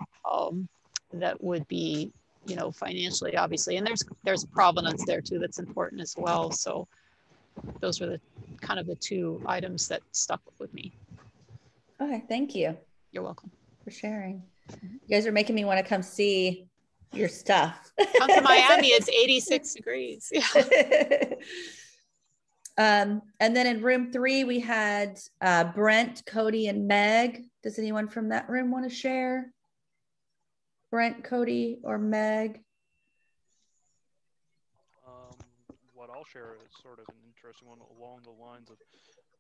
that would be, you know, financially, obviously. And there's provenance there too that's important as well. So those were the kind of the two items that stuck with me. Okay, thank you. You're welcome. For sharing. You guys are making me want to come see your stuff. Come to Miami, it's 86 degrees. Yeah. And then in room 3, we had Brent, Cody, and Meg. Does anyone from that room want to share? Brent, Cody, or Meg? What I'll share is sort of an interesting one along the lines of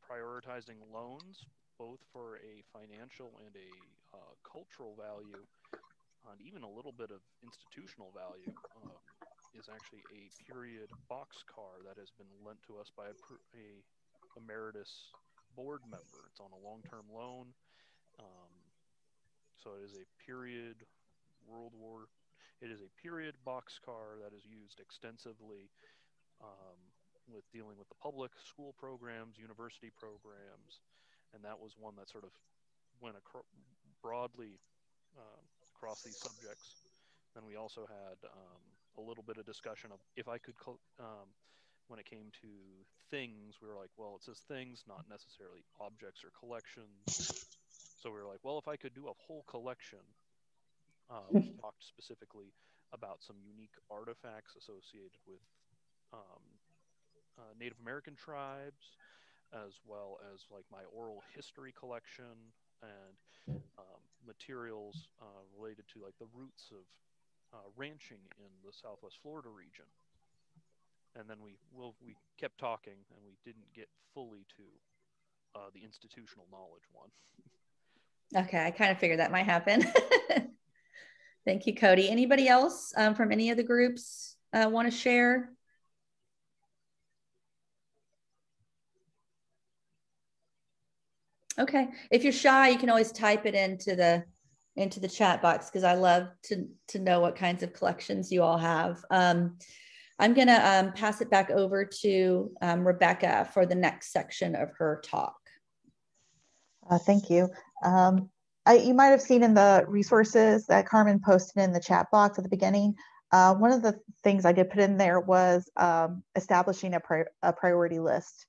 prioritizing loans, both for a financial and a cultural value, and even a little bit of institutional value, is actually a period boxcar that has been lent to us by a emeritus board member. It's on a long-term loan. So it is a period it is a period boxcar that is used extensively with dealing with the public, school programs, university programs, and that was one that sort of went broadly across these subjects. Then we also had a little bit of discussion of if I could, when it came to things, we were like, well, it says things, not necessarily objects or collections. So we were like, well, if I could do a whole collection, we talked specifically about some unique artifacts associated with Native American tribes, as well as like my oral history collection and materials related to like the roots of ranching in the Southwest Florida region. And then we kept talking and we didn't get fully to the institutional knowledge one. Okay, I kind of figured that might happen. Thank you, Cody. Anybody else from any of the groups want to share? Okay, if you're shy, you can always type it into the chat box because I love to know what kinds of collections you all have. I'm gonna pass it back over to Rebecca for the next section of her talk. Thank you. You might have seen in the resources that Carmen posted in the chat box at the beginning. One of the things I did put in there was establishing a priority list.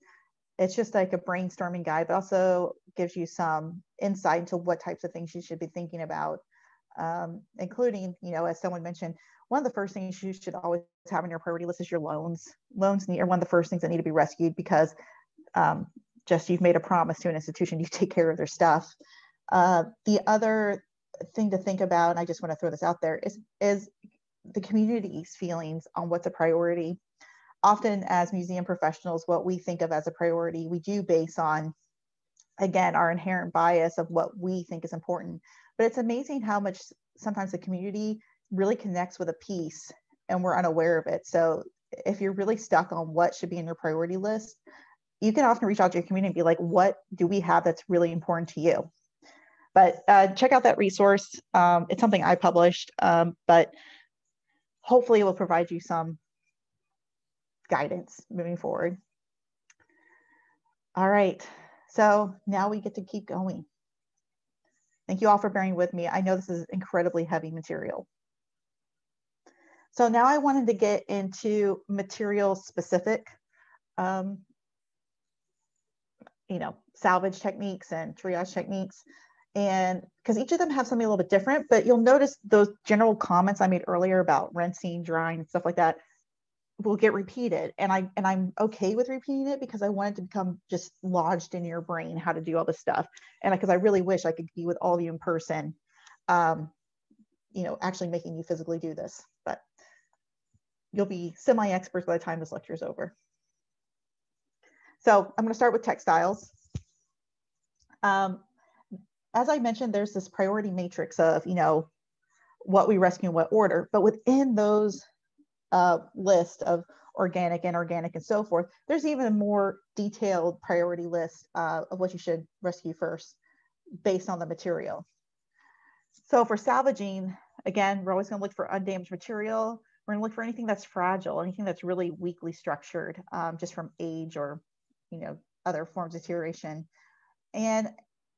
It's just like a brainstorming guide, but also gives you some insight into what types of things you should be thinking about, including, you know, as someone mentioned, one of the first things you should always have on your priority list is your loans. Loans are one of the first things that need to be rescued because just you've made a promise to an institution, you take care of their stuff. The other thing to think about, and I just want to throw this out there, is the community's feelings on what's a priority. Often as museum professionals, what we think of as a priority, we do base on, again, our inherent bias of what we think is important. But it's amazing how much sometimes the community really connects with a piece and we're unaware of it. So if you're really stuck on what should be in your priority list, you can often reach out to your community and be like, what do we have that's really important to you? But check out that resource. It's something I published, but hopefully it will provide you some guidance moving forward. All right, so now we get to keep going. Thank you all for bearing with me. I know this is incredibly heavy material. So now I wanted to get into material specific, salvage techniques and triage techniques. And because each of them have something a little bit different, but you'll notice those general comments I made earlier about rinsing, drying, and stuff like that will get repeated. And I'm okay with repeating it because I want it to become just lodged in your brain how to do all this stuff. And because I really wish I could be with all of you in person, actually making you physically do this, but you'll be semi-experts by the time this lecture is over. So I'm going to start with textiles. As I mentioned, there's this priority matrix of, what we rescue in what order, but within those list of organic, inorganic, and so forth, there's even a more detailed priority list of what you should rescue first based on the material. So for salvaging, again, we're always going to look for undamaged material. We're going to look for anything that's fragile, anything that's really weakly structured, just from age or other forms of deterioration. And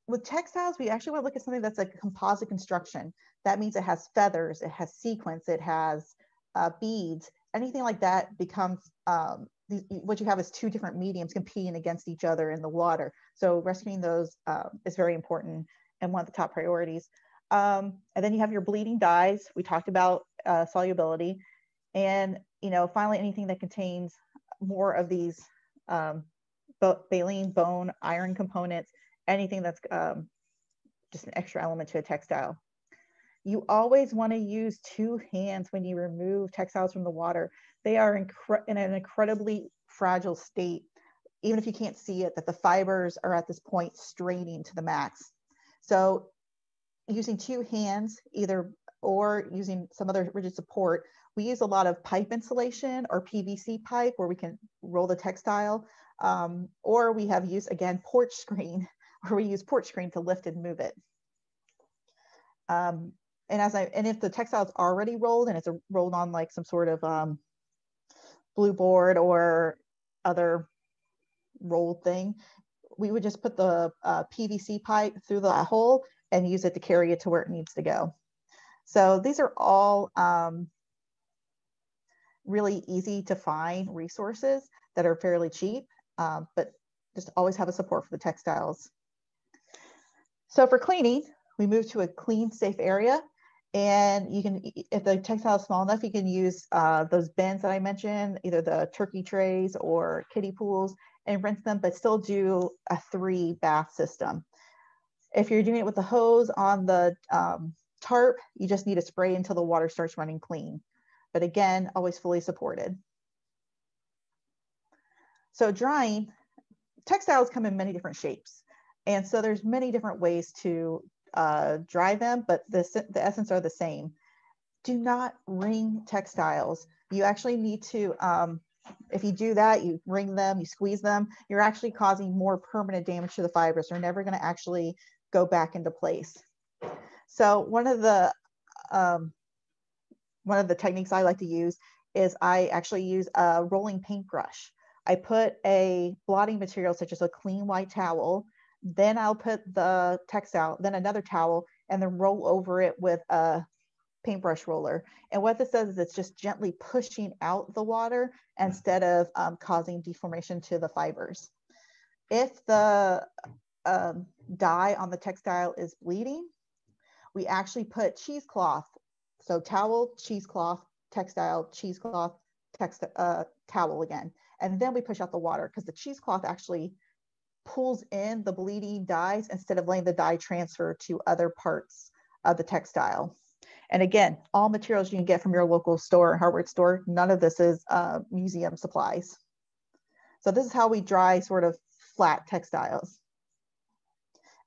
with textiles, we actually want to look at something that's like a composite construction. That means it has feathers, it has sequins, it has beads. Anything like that becomes, what you have is two different mediums competing against each other in the water. So rescuing those is very important and one of the top priorities. And then you have your bleeding dyes. We talked about solubility. And finally, anything that contains more of these baleen, bone, iron components, anything that's just an extra element to a textile. You always want to use two hands when you remove textiles from the water. They are in an incredibly fragile state, even if you can't see it, that the fibers are at this point straining to the max. So using two hands, or using some other rigid support, we use a lot of pipe insulation or PVC pipe where we can roll the textile, or we have used, again, porch screen, where we use porch screen to lift and move it. And if the textile is already rolled and it's rolled on like some sort of blue board or other rolled thing, we would just put the PVC pipe through the hole and use it to carry it to where it needs to go. So these are all really easy to find resources that are fairly cheap, but just always have a support for the textiles. So for cleaning, we move to a clean, safe area. And you can, if the textile is small enough, you can use those bins that I mentioned, either the turkey trays or kiddie pools, and rinse them, but still do a 3-bath system. If you're doing it with the hose on the tarp, you just need to spray until the water starts running clean. But again, always fully supported. So drying, textiles come in many different shapes. And so there's many different ways to dry them, but the essence are the same. Do not wring textiles. You actually need to, if you do that, you wring them, you squeeze them, you're actually causing more permanent damage to the fibers. They're never going to actually go back into place. So one of the techniques I like to use is I actually use a rolling paintbrush. I put a blotting material such as a clean white towel, then I'll put the textile, then another towel, and then roll over it with a paintbrush roller. And what this does is it's just gently pushing out the water instead of causing deformation to the fibers. If the dye on the textile is bleeding, we actually put cheesecloth. So towel, cheesecloth, textile, cheesecloth, towel again. And then we push out the water because the cheesecloth actually pulls in the bleeding dyes instead of letting the dye transfer to other parts of the textile. And again, all materials you can get from your local store, hardware store, none of this is museum supplies. So this is how we dry sort of flat textiles.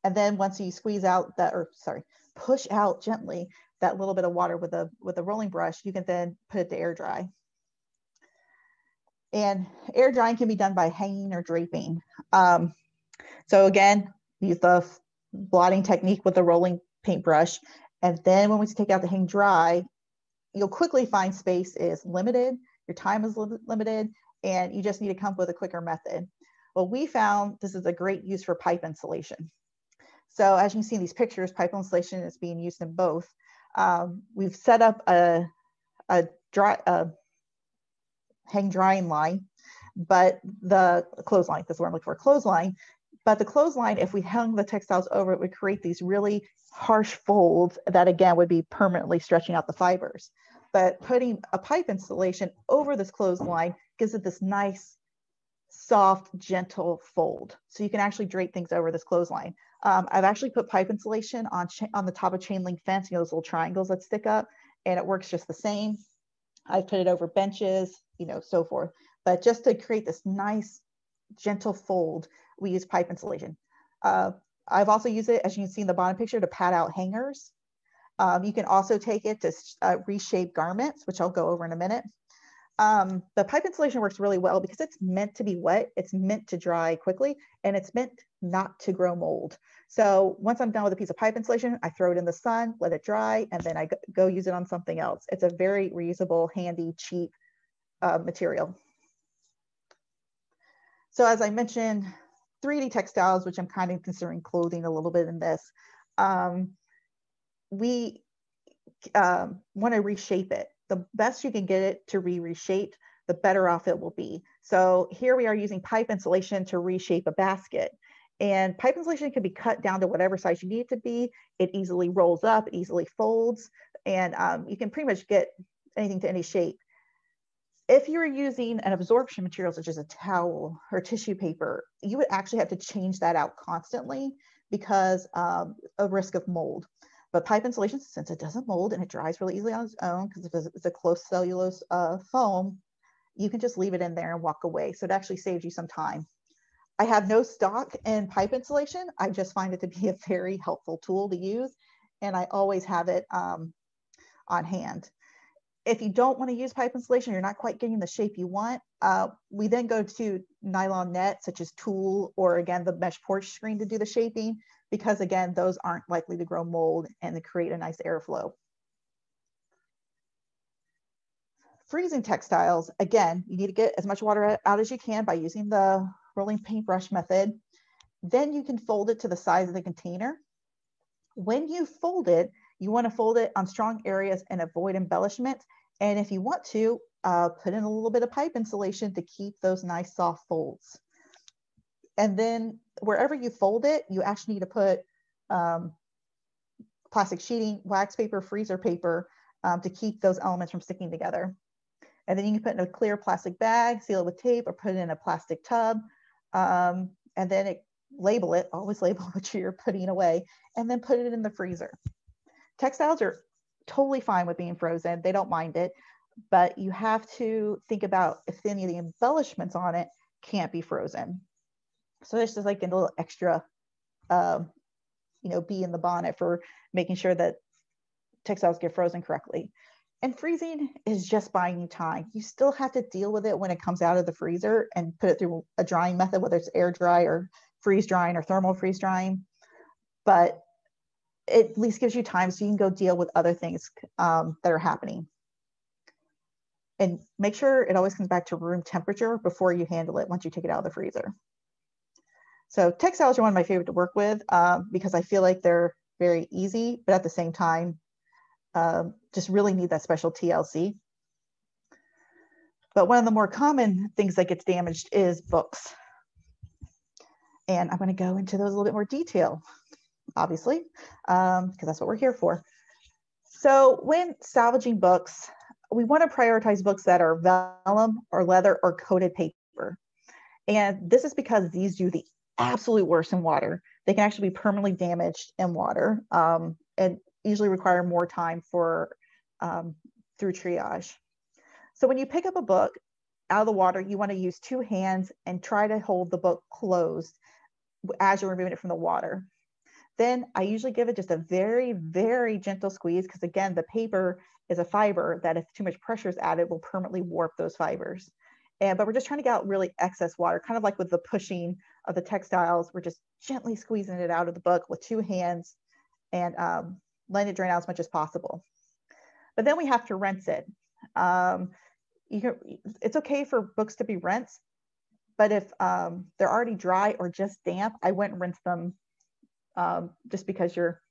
And then once you squeeze out that, or sorry, push out gently that little bit of water with a rolling brush, you can then put it to air dry. And air drying can be done by hanging or draping. So again, use the blotting technique with the rolling paintbrush. And then when we take out the hang dry, you'll quickly find space is limited, your time is limited, and you just need to come up with a quicker method. Well, we found this is a great use for pipe insulation. So as you can see in these pictures, pipe insulation is being used in both. We've set up a hang drying line, but the clothesline, that's what I'm looking for, clothesline. But the clothesline, if we hung the textiles over it, would create these really harsh folds that again would be permanently stretching out the fibers. But putting a pipe insulation over this clothesline gives it this nice, soft, gentle fold. So you can actually drape things over this clothesline. I've actually put pipe insulation on the top of chain link fence, you know, those little triangles that stick up, and it works just the same. I've put it over benches, you know, so forth. But just to create this nice, gentle fold, we use pipe insulation. I've also used it, as you can see in the bottom picture, to pad out hangers. You can also take it to reshape garments, which I'll go over in a minute. The pipe insulation works really well because it's meant to be wet, it's meant to dry quickly, and it's meant not to grow mold. So once I'm done with a piece of pipe insulation, I throw it in the sun, let it dry, and then I go use it on something else. It's a very reusable, handy, cheap material. So as I mentioned, 3D textiles, which I'm kind of considering clothing a little bit in this, we want to reshape it. The best you can get it to be reshaped, the better off it will be. So here we are using pipe insulation to reshape a basket. And pipe insulation can be cut down to whatever size you need it to be. It easily rolls up, it easily folds, and you can pretty much get anything to any shape. If you're using an absorption material such as a towel or tissue paper, you would actually have to change that out constantly because of risk of mold. But pipe insulation, since it doesn't mold and it dries really easily on its own because it's a close cellulose foam, you can just leave it in there and walk away. So it actually saves you some time. I have no stock in pipe insulation. I just find it to be a very helpful tool to use, and I always have it on hand. If you don't want to use pipe insulation, you're not quite getting the shape you want, we then go to nylon net, such as tulle, or again, the mesh porch screen to do the shaping, because again, those aren't likely to grow mold and to create a nice airflow. Freezing textiles, again, you need to get as much water out as you can by using the rolling paintbrush method. Then you can fold it to the size of the container. When you fold it, you want to fold it on strong areas and avoid embellishment. And if you want to, put in a little bit of pipe insulation to keep those nice soft folds. And then wherever you fold it, you actually need to put plastic sheeting, wax paper, freezer paper to keep those elements from sticking together. And then you can put it in a clear plastic bag, seal it with tape, or put it in a plastic tub. And then label it, always label what you're putting away, and then put it in the freezer. Textiles are totally fine with being frozen. They don't mind it, but you have to think about if any of the embellishments on it can't be frozen. So this is like a little extra, bee in the bonnet for making sure that textiles get frozen correctly. And freezing is just buying you time. You still have to deal with it when it comes out of the freezer and put it through a drying method, whether it's air dry or freeze drying or thermal freeze drying. But it at least gives you time so you can go deal with other things that are happening. And make sure it always comes back to room temperature before you handle it once you take it out of the freezer. So textiles are one of my favorite to work with because I feel like they're very easy, but at the same time, just really need that special TLC. But one of the more common things that gets damaged is books. And I'm going to go into those a little bit more detail, obviously, because that's what we're here for. So when salvaging books, we want to prioritize books that are vellum or leather or coated paper. And this is because these do the absolute worst in water. They can actually be permanently damaged in water. And usually require more time for through triage. So when you pick up a book out of the water, you want to use 2 hands and try to hold the book closed as you're removing it from the water. Then I usually give it just a very, very gentle squeeze, because again, the paper is a fiber that if too much pressure is added will permanently warp those fibers. But we're just trying to get out really excess water, kind of like with the pushing of the textiles. We're just gently squeezing it out of the book with 2 hands and letting it drain out as much as possible. But then we have to rinse it. It's okay for books to be rinsed, but if they're already dry or just damp, I wouldn't rinse them just because you're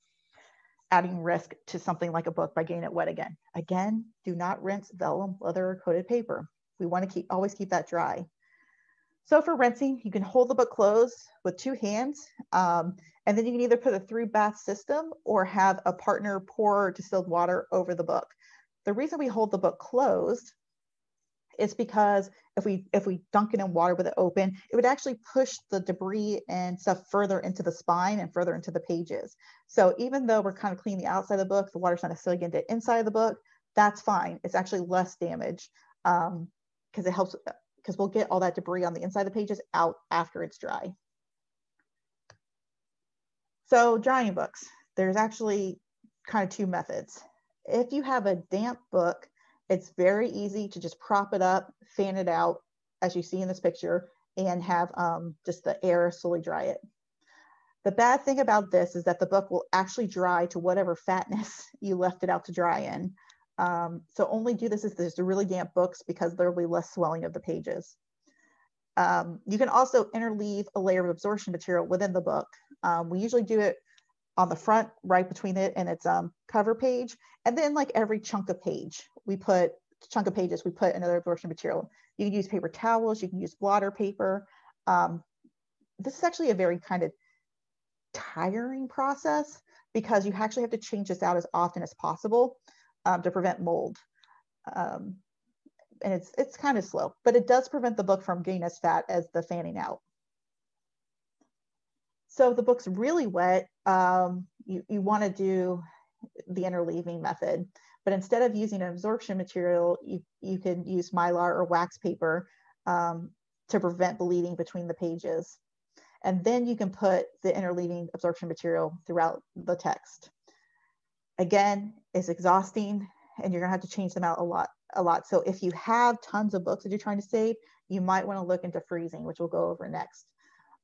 adding risk to something like a book by getting it wet again. Again, do not rinse vellum, leather, or coated paper. We want to always keep that dry. So for rinsing, you can hold the book closed with 2 hands, and then you can either put a 3-bath system or have a partner pour distilled water over the book. The reason we hold the book closed is because if we dunk it in water with it open, it would actually push the debris and stuff further into the spine and further into the pages. So even though we're kind of cleaning the outside of the book, the water's not necessarily getting to inside of the book, that's fine. It's actually less damage because it helps, because we'll get all that debris on the inside of the pages out after it's dry. So drying books, there's actually kind of 2 methods. If you have a damp book, it's very easy to just prop it up, fan it out, as you see in this picture, and have just the air slowly dry it. The bad thing about this is that the book will actually dry to whatever fatness you left it out to dry in. So only do this if there's really damp books, because there will be less swelling of the pages. You can also interleave a layer of absorption material within the book. We usually do it on the front, right between it and its cover page. And then like every chunk of pages, we put another absorption material. You can use paper towels, you can use blotter paper. This is actually a very kind of tiring process, because you actually have to change this out as often as possible to prevent mold. And it's kind of slow, but it does prevent the book from getting as fat as the fanning out. So if the book's really wet, you want to do the interleaving method, but instead of using an absorption material, you can use mylar or wax paper to prevent bleeding between the pages. And then you can put the interleaving absorption material throughout the text. Again, it's exhausting, and you're gonna have to change them out a lot. So if you have tons of books that you're trying to save, you might want to look into freezing, which we'll go over next.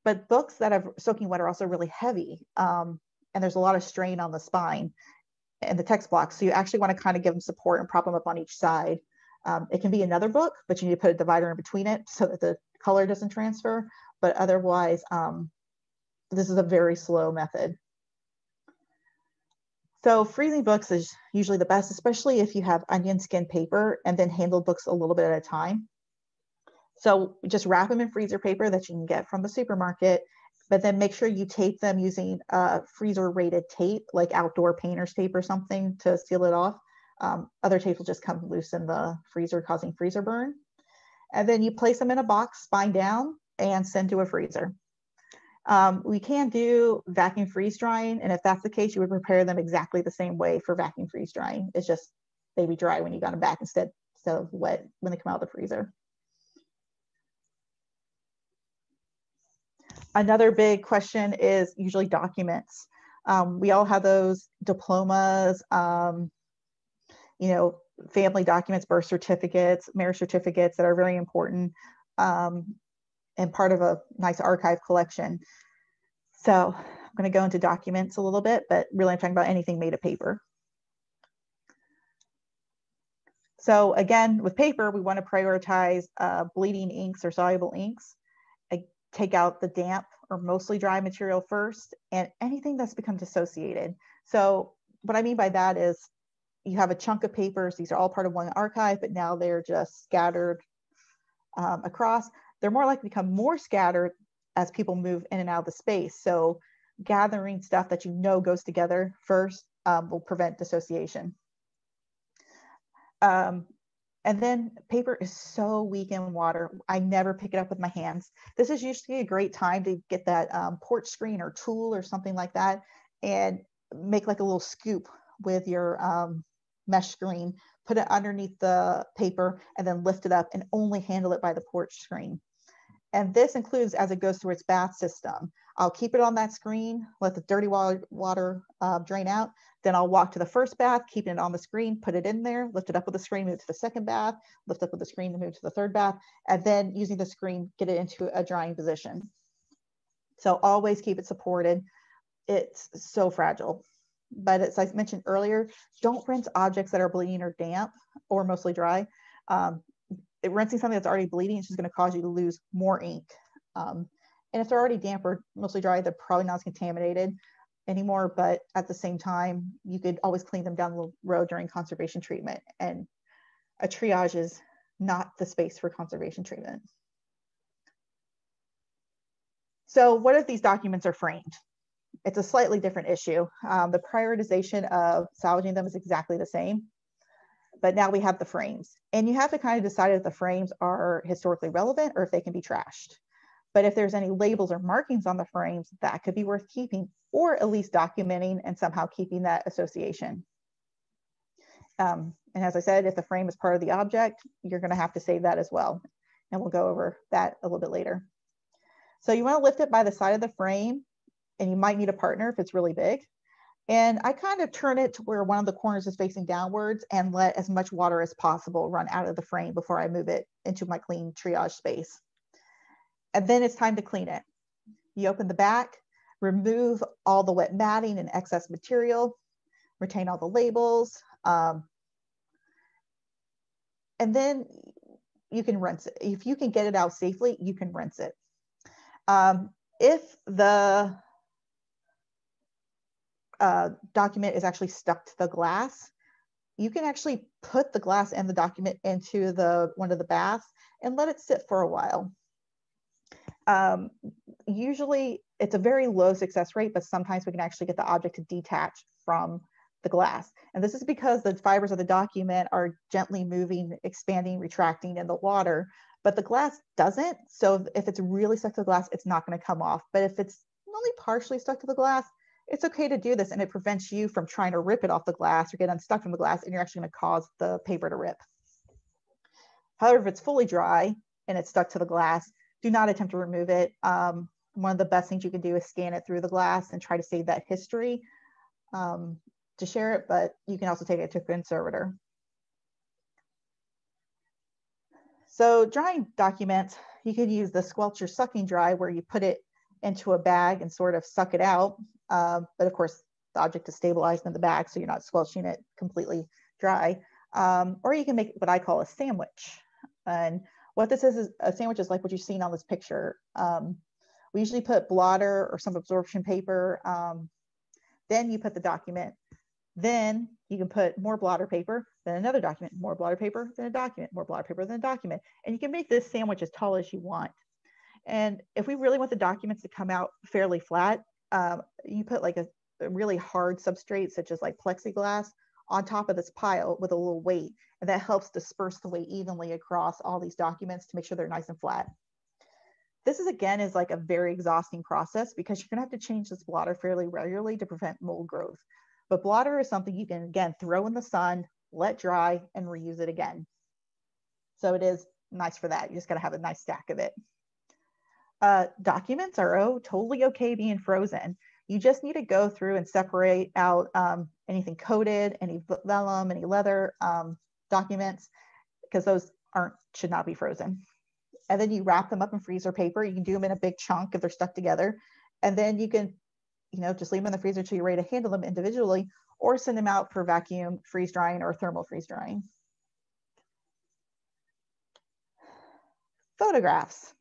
But books that have soaking wet are also really heavy, and there's a lot of strain on the spine and the text blocks. So you actually want to kind of give them support and prop them up on each side. It can be another book, but you need to put a divider in between it so that the color doesn't transfer. But otherwise, this is a very slow method. So freezing books is usually the best, especially if you have onion skin paper and then handle books a little bit at a time. So just wrap them in freezer paper that you can get from the supermarket, but then make sure you tape them using freezer rated tape, like outdoor painter's tape or something, to seal it off. Other tape will just come loose in the freezer, causing freezer burn. And then you place them in a box, spine down, and send to a freezer. We can do vacuum freeze drying, and if that's the case, you would prepare them exactly the same way for vacuum freeze drying. It's just they be dry when you got them back instead of wet when they come out of the freezer. Another big question is usually documents. We all have those diplomas, you know, family documents, birth certificates, marriage certificates that are very important and part of a nice archive collection. So I'm going to go into documents a little bit, but really I'm talking about anything made of paper. So again, with paper, we want to prioritize bleeding inks or soluble inks. Take out the damp or mostly dry material first, and anything that's become dissociated. So what I mean by that is you have a chunk of papers. These are all part of one archive, but now they're just scattered across. They're more likely to become more scattered as people move in and out of the space. So gathering stuff that you know goes together first will prevent dissociation. And then paper is so weak in water. I never pick it up with my hands. This is usually a great time to get that porch screen or tool or something like that and make like a little scoop with your mesh screen, put it underneath the paper, and then lift it up and only handle it by the porch screen. And this includes as it goes through its bath system. I'll keep it on that screen, let the dirty water drain out. Then I'll walk to the first bath, keep it on the screen, put it in there, lift it up with the screen, move to the second bath, lift up with the screen, and move to the third bath. And then using the screen, get it into a drying position. So always keep it supported. It's so fragile. But as I mentioned earlier, don't rinse objects that are bleeding or damp or mostly dry. Rinsing something that's already bleeding is just going to cause you to lose more ink. And if they're already damp or mostly dry, they're probably not as contaminated anymore. But at the same time, you could always clean them down the road during conservation treatment. And a triage is not the space for conservation treatment. So what if these documents are framed? It's a slightly different issue. The prioritization of salvaging them is exactly the same. But now we have the frames, and you have to kind of decide if the frames are historically relevant or if they can be trashed. But if there's any labels or markings on the frames, that could be worth keeping, or at least documenting and somehow keeping that association. And as I said, if the frame is part of the object, you're going to have to save that as well. And we'll go over that a little bit later. So you want to lift it by the side of the frame, and you might need a partner if it's really big. And I kind of turn it to where one of the corners is facing downwards and let as much water as possible run out of the frame before I move it into my clean triage space. And then it's time to clean it. You open the back, remove all the wet matting and excess material, retain all the labels, and then you can rinse it. If you can get it out safely, you can rinse it. If the document is actually stuck to the glass, you can actually put the glass and the document into one of the baths and let it sit for a while. Usually it's a very low success rate, but sometimes we can actually get the object to detach from the glass. And this is because the fibers of the document are gently moving, expanding, retracting in the water, but the glass doesn't. So if it's really stuck to the glass, it's not going to come off. But if it's only partially stuck to the glass, it's okay to do this, and it prevents you from trying to rip it off the glass or get unstuck from the glass, and you're actually going to cause the paper to rip. However, if it's fully dry and it's stuck to the glass, do not attempt to remove it. One of the best things you can do is scan it through the glass and try to save that history to share it, but you can also take it to a conservator. So drying documents, you could use the squelcher sucking dry, where you put it into a bag and sort of suck it out. But of course, the object is stabilized in the bag, so you're not squelching it completely dry. Or you can make what I call a sandwich. And what this is a sandwich is like what you've seen on this picture. We usually put blotter or some absorption paper. Then you put the document. Then you can put more blotter paper, then another document, more blotter paper, then a document, more blotter paper, then a document. And you can make this sandwich as tall as you want. And if we really want the documents to come out fairly flat, you put like a really hard substrate, such as like plexiglass, on top of this pile with a little weight. And that helps disperse the weight evenly across all these documents to make sure they're nice and flat. This is, again, is like a very exhausting process because you're gonna have to change this blotter fairly regularly to prevent mold growth. But blotter is something you can, again, throw in the sun, let dry, and reuse it again. So it is nice for that. You just gotta have a nice stack of it. Documents are totally okay being frozen. You just need to go through and separate out anything coated, any vellum, any leather documents, because those should not be frozen. And then you wrap them up in freezer paper. You can do them in a big chunk if they're stuck together. And then you can, just leave them in the freezer until you're ready to handle them individually, or send them out for vacuum freeze drying or thermal freeze drying. Photographs.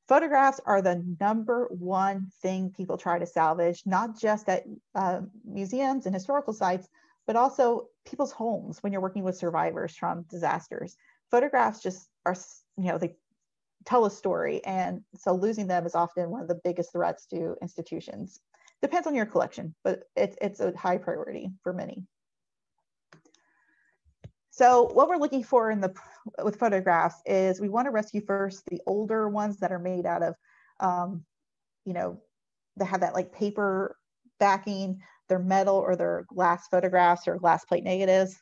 Photographs are the #1 thing people try to salvage, not just at museums and historical sites, but also people's homes when you're working with survivors from disasters. Photographs just are, they tell a story. And so losing them is often one of the biggest threats to institutions. Depends on your collection, but it's a high priority for many. So what we're looking for with photographs is we want to rescue first the older ones that are made out of, that have that like paper backing, they're metal or they're glass photographs or glass plate negatives.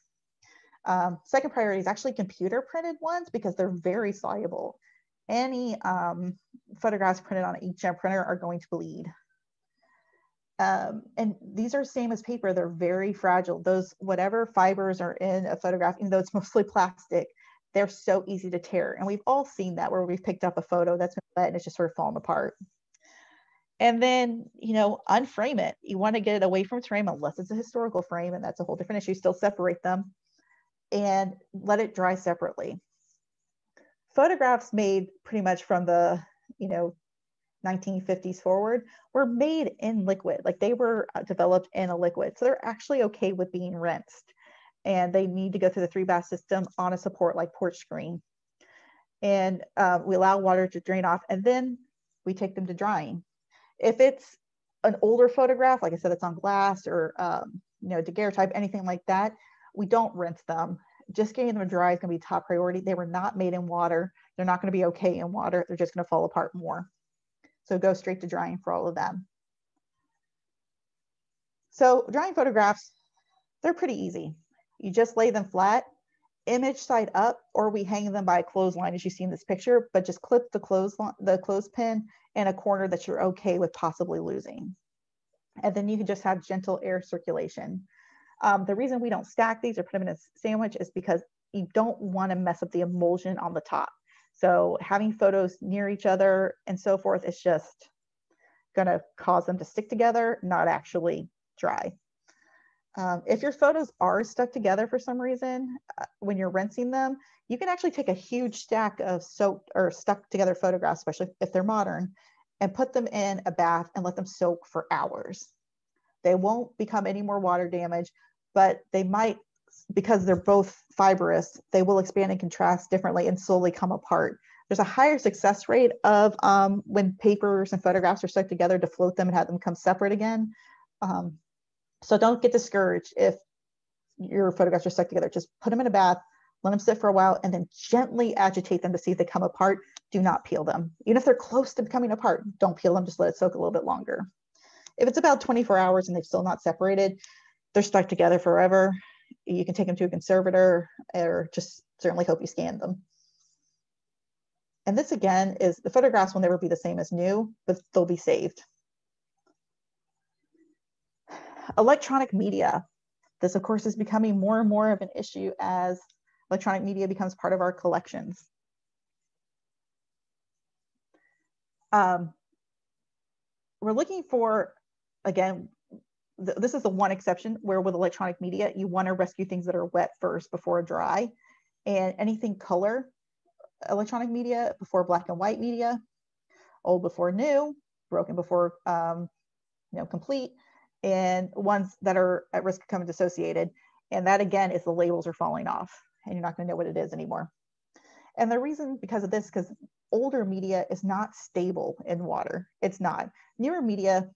Second priority is actually computer printed ones because they're very soluble. Any photographs printed on an inkjet printer are going to bleed. And these are same as paper. They're very fragile. Those, whatever fibers are in a photograph, even though it's mostly plastic, they're so easy to tear. And we've all seen that where we've picked up a photo that's been wet and it's just sort of fallen apart. And then, unframe it. You want to get it away from its frame, unless it's a historical frame, and that's a whole different issue. Still separate them and let it dry separately. Photographs made pretty much from the, 1950s forward were made in liquid. Like they were developed in a liquid. So they're actually okay with being rinsed. And they need to go through the 3-bath system on a support like porch screen. And we allow water to drain off, and then we take them to drying. If it's an older photograph, like I said, it's on glass or, daguerreotype, anything like that, we don't rinse them. Just getting them dry is going to be top priority. They were not made in water. They're not going to be okay in water. They're just going to fall apart more. So go straight to drying for all of them. So drying photographs, they're pretty easy. You just lay them flat, image side up, or we hang them by a clothesline as you see in this picture, but just clip the clothespin in a corner that you're okay with possibly losing. And then you can just have gentle air circulation. The reason we don't stack these or put them in a sandwich is because you don't want to mess up the emulsion on the top. So having photos near each other and so forth is just going to cause them to stick together, not actually dry. If your photos are stuck together for some reason, when you're rinsing them, you can actually take a huge stack of soaked or stuck together photographs, especially if they're modern, and put them in a bath and let them soak for hours. They won't become any more water damage, but they might, because they're both fibrous, they will expand and contrast differently and slowly come apart. There's a higher success rate of when papers and photographs are stuck together to float them and have them come separate again. So don't get discouraged if your photographs are stuck together. Just put them in a bath, let them sit for a while, and then gently agitate them to see if they come apart. Do not peel them. Even if they're close to coming apart, don't peel them, just let it soak a little bit longer. If it's about 24 hours and they've still not separated, they're stuck together forever. You can take them to a conservator or just certainly hope you scan them. And this again is, the photographs will never be the same as new, but they'll be saved. Electronic media. This, of course, is becoming more and more of an issue as electronic media becomes part of our collections. We're looking for, again, this is the one exception where with electronic media, you want to rescue things that are wet first before dry, and anything color electronic media before black and white media, old before new, broken before complete, and ones that are at risk of becoming dissociated. And that again is the labels are falling off and you're not going to know what it is anymore. And the reason because of this, because older media is not stable in water. It's not. Newer media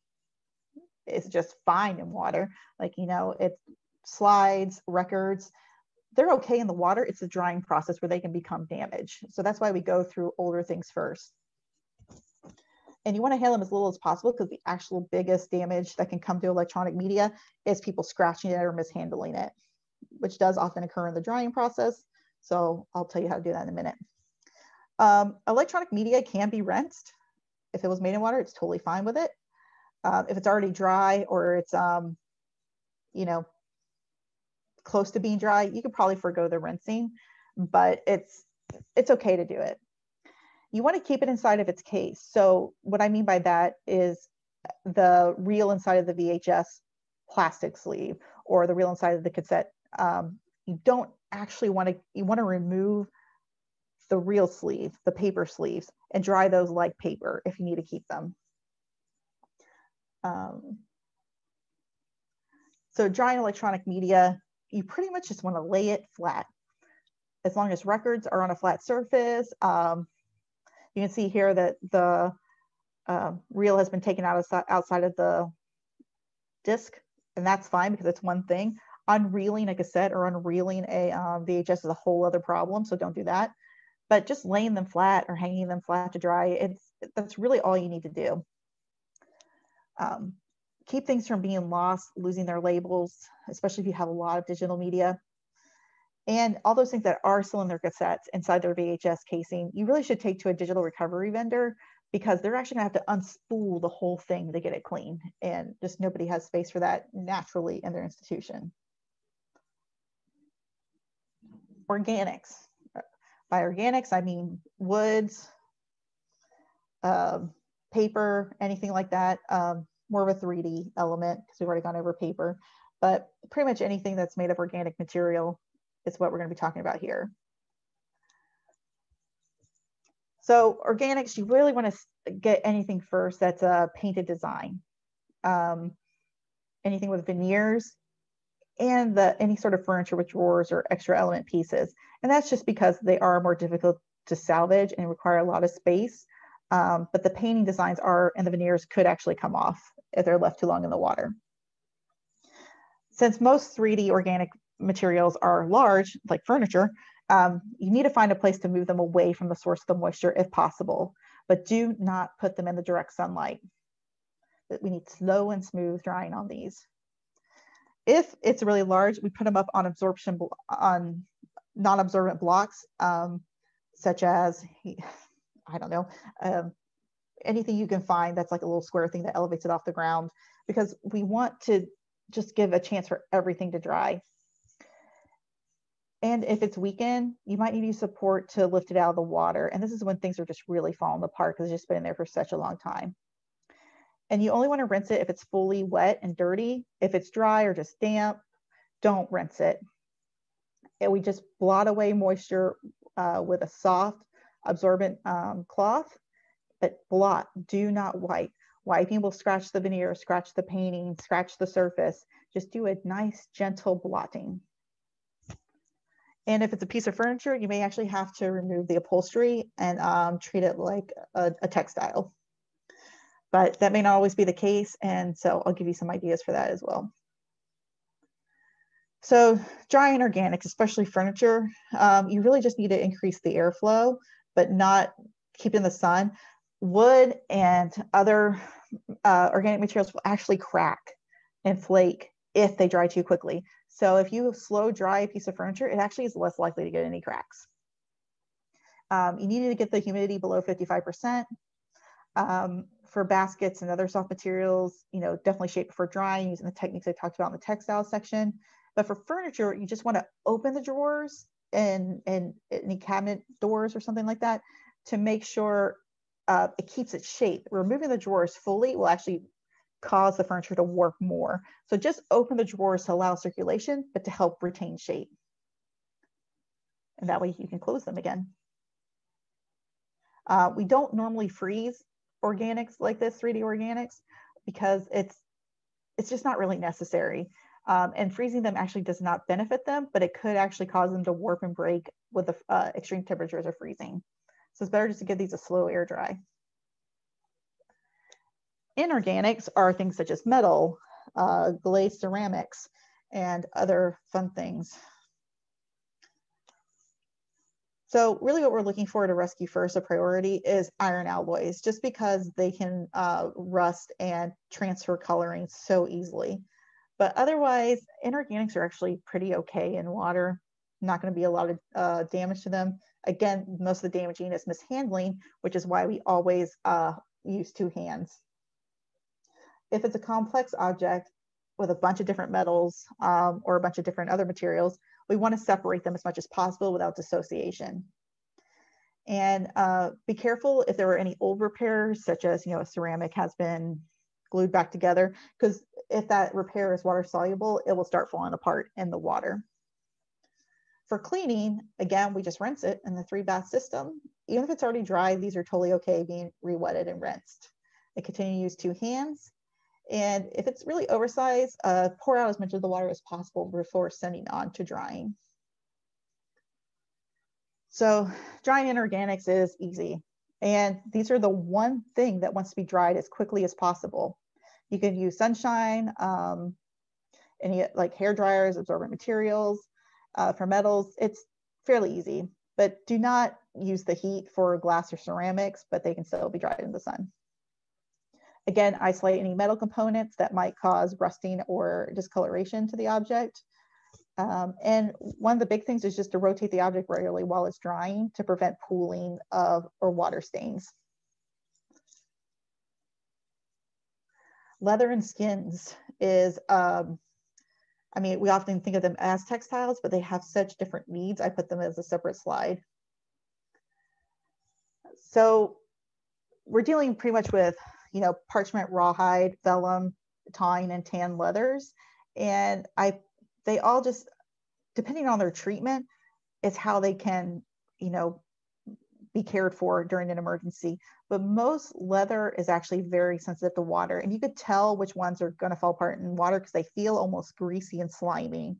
is just fine in water. Like, it's slides, records, they're okay in the water. It's the drying process where they can become damaged. So that's why we go through older things first. And you want to handle them as little as possible because the actual biggest damage that can come to electronic media is people scratching it or mishandling it, which does often occur in the drying process. So I'll tell you how to do that in a minute. Electronic media can be rinsed. If it was made in water, it's totally fine with it. If it's already dry or it's, close to being dry, you could probably forgo the rinsing, but it's okay to do it. You want to keep it inside of its case. So what I mean by that is the reel inside of the VHS plastic sleeve or the reel inside of the cassette. You don't actually want to, you want to remove the reel sleeve, the paper sleeves, and dry those like paper if you need to keep them. So drying electronic media, you pretty much just want to lay it flat. As long as records are on a flat surface, you can see here that the reel has been taken out outside of the disc, and that's fine because it's one thing. Unreeling a cassette or unreeling a VHS is a whole other problem, so don't do that. But just laying them flat or hanging them flat to dry, that's really all you need to do. keep things from being lost, losing their labels, especially if you have a lot of digital media. And all those things that are still in their cassettes inside their VHS casing, you really should take to a digital recovery vendor, because they're actually gonna have to unspool the whole thing to get it clean. And just nobody has space for that naturally in their institution. Organics. By organics, I mean woods, paper, anything like that. More of a 3D element because we've already gone over paper, but pretty much anything that's made of organic material is what we're going to be talking about here. So organics, you really want to get anything first that's a painted design. Anything with veneers, and any sort of furniture with drawers or extra element pieces. And that's just because they are more difficult to salvage and require a lot of space. But the painting designs and the veneers could actually come off if they're left too long in the water. Since most 3D organic materials are large, like furniture, you need to find a place to move them away from the source of the moisture if possible, but do not put them in the direct sunlight. We need slow and smooth drying on these. If it's really large, we put them up on non-absorbent blocks, such as, I don't know, anything you can find that's like a little square thing that elevates it off the ground, because we want to just give a chance for everything to dry. And if it's weakened, you might need to use support to lift it out of the water. And this is when things are just really falling apart because it's just been in there for such a long time. And you only want to rinse it if it's fully wet and dirty. If it's dry or just damp, don't rinse it. And we just blot away moisture with a soft, absorbent cloth, but blot, do not wipe. Wiping will scratch the veneer, scratch the painting, scratch the surface. Just do a nice, gentle blotting. And if it's a piece of furniture, you may actually have to remove the upholstery and treat it like a textile. But that may not always be the case, and so I'll give you some ideas for that as well. So drying organics, especially furniture, you really just need to increase the airflow, but not keep in the sun. Wood and other organic materials will actually crack and flake if they dry too quickly. So if you slow dry a piece of furniture, it actually is less likely to get any cracks. You need to get the humidity below 55%. For baskets and other soft materials, definitely shape before drying using the techniques I talked about in the textile section. But for furniture, you just want to open the drawers and any cabinet doors or something like that to make sure it keeps its shape. Removing the drawers fully will actually cause the furniture to warp more. So just open the drawers to allow circulation, but to help retain shape. And that way you can close them again. We don't normally freeze organics like this, 3D organics, because it's just not really necessary. And freezing them actually does not benefit them, but it could actually cause them to warp and break with the extreme temperatures of freezing. So it's better just to give these a slow air dry. Inorganics are things such as metal, glazed ceramics, and other fun things. So really what we're looking for to rescue first, a priority, is iron alloys, just because they can rust and transfer coloring so easily. But otherwise, inorganics are actually pretty okay in water. Not going to be a lot of damage to them. Again, most of the damaging is mishandling, which is why we always use two hands. If it's a complex object with a bunch of different metals or a bunch of different other materials, we want to separate them as much as possible without dissociation. And be careful if there are any old repairs, such as a ceramic has been glued back together, because if that repair is water soluble, it will start falling apart in the water. For cleaning, again, we just rinse it in the 3-bath system. Even if it's already dry, these are totally okay being re-wetted and rinsed. And continue to use 2 hands. And if it's really oversized, pour out as much of the water as possible before sending on to drying. So drying inorganics is easy. And these are the one thing that wants to be dried as quickly as possible. You can use sunshine, any like hair dryers, absorbent materials. For metals, it's fairly easy, but do not use the heat for glass or ceramics, but they can still be dried in the sun. Again, isolate any metal components that might cause rusting or discoloration to the object. And one of the big things is just to rotate the object regularly while it's drying to prevent pooling of or water stains. Leather and skins is, I mean, we often think of them as textiles, but they have such different needs. I put them as a separate slide. So we're dealing pretty much with, you know, parchment, rawhide, vellum, tyne, and tan leathers. And they all just, depending on their treatment, is how they can, you know, be cared for during an emergency. But most leather is actually very sensitive to water. And you could tell which ones are going to fall apart in water because they feel almost greasy and slimy.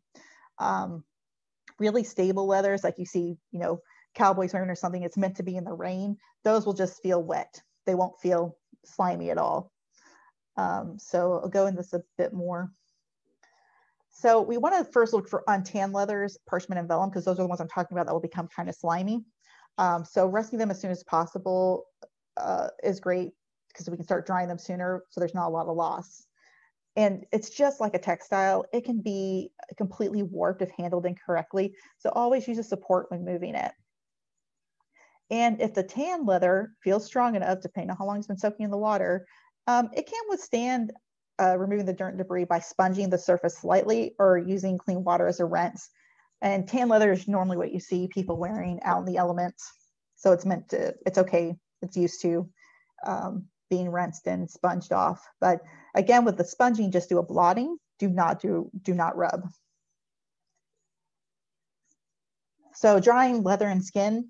Really stable leathers, like you see, you know, cowboys wearing or something, it's meant to be in the rain. Those will just feel wet. They won't feel slimy at all. So I'll go into this a bit more. So we want to first look for on tan leathers, parchment, and vellum, because those are the ones I'm talking about that will become kind of slimy. So rescue them as soon as possible is great because we can start drying them sooner, so there's not a lot of loss. And it's just like a textile. It can be completely warped if handled incorrectly. So always use a support when moving it. And if the tan leather feels strong enough, depending on how long it's been soaking in the water, it can withstand removing the dirt and debris by sponging the surface slightly or using clean water as a rinse. And tan leather is normally what you see people wearing out in the elements. So it's meant to, it's okay. It's used to being rinsed and sponged off. But again, with the sponging, just do a blotting. Do not rub. So drying leather and skin.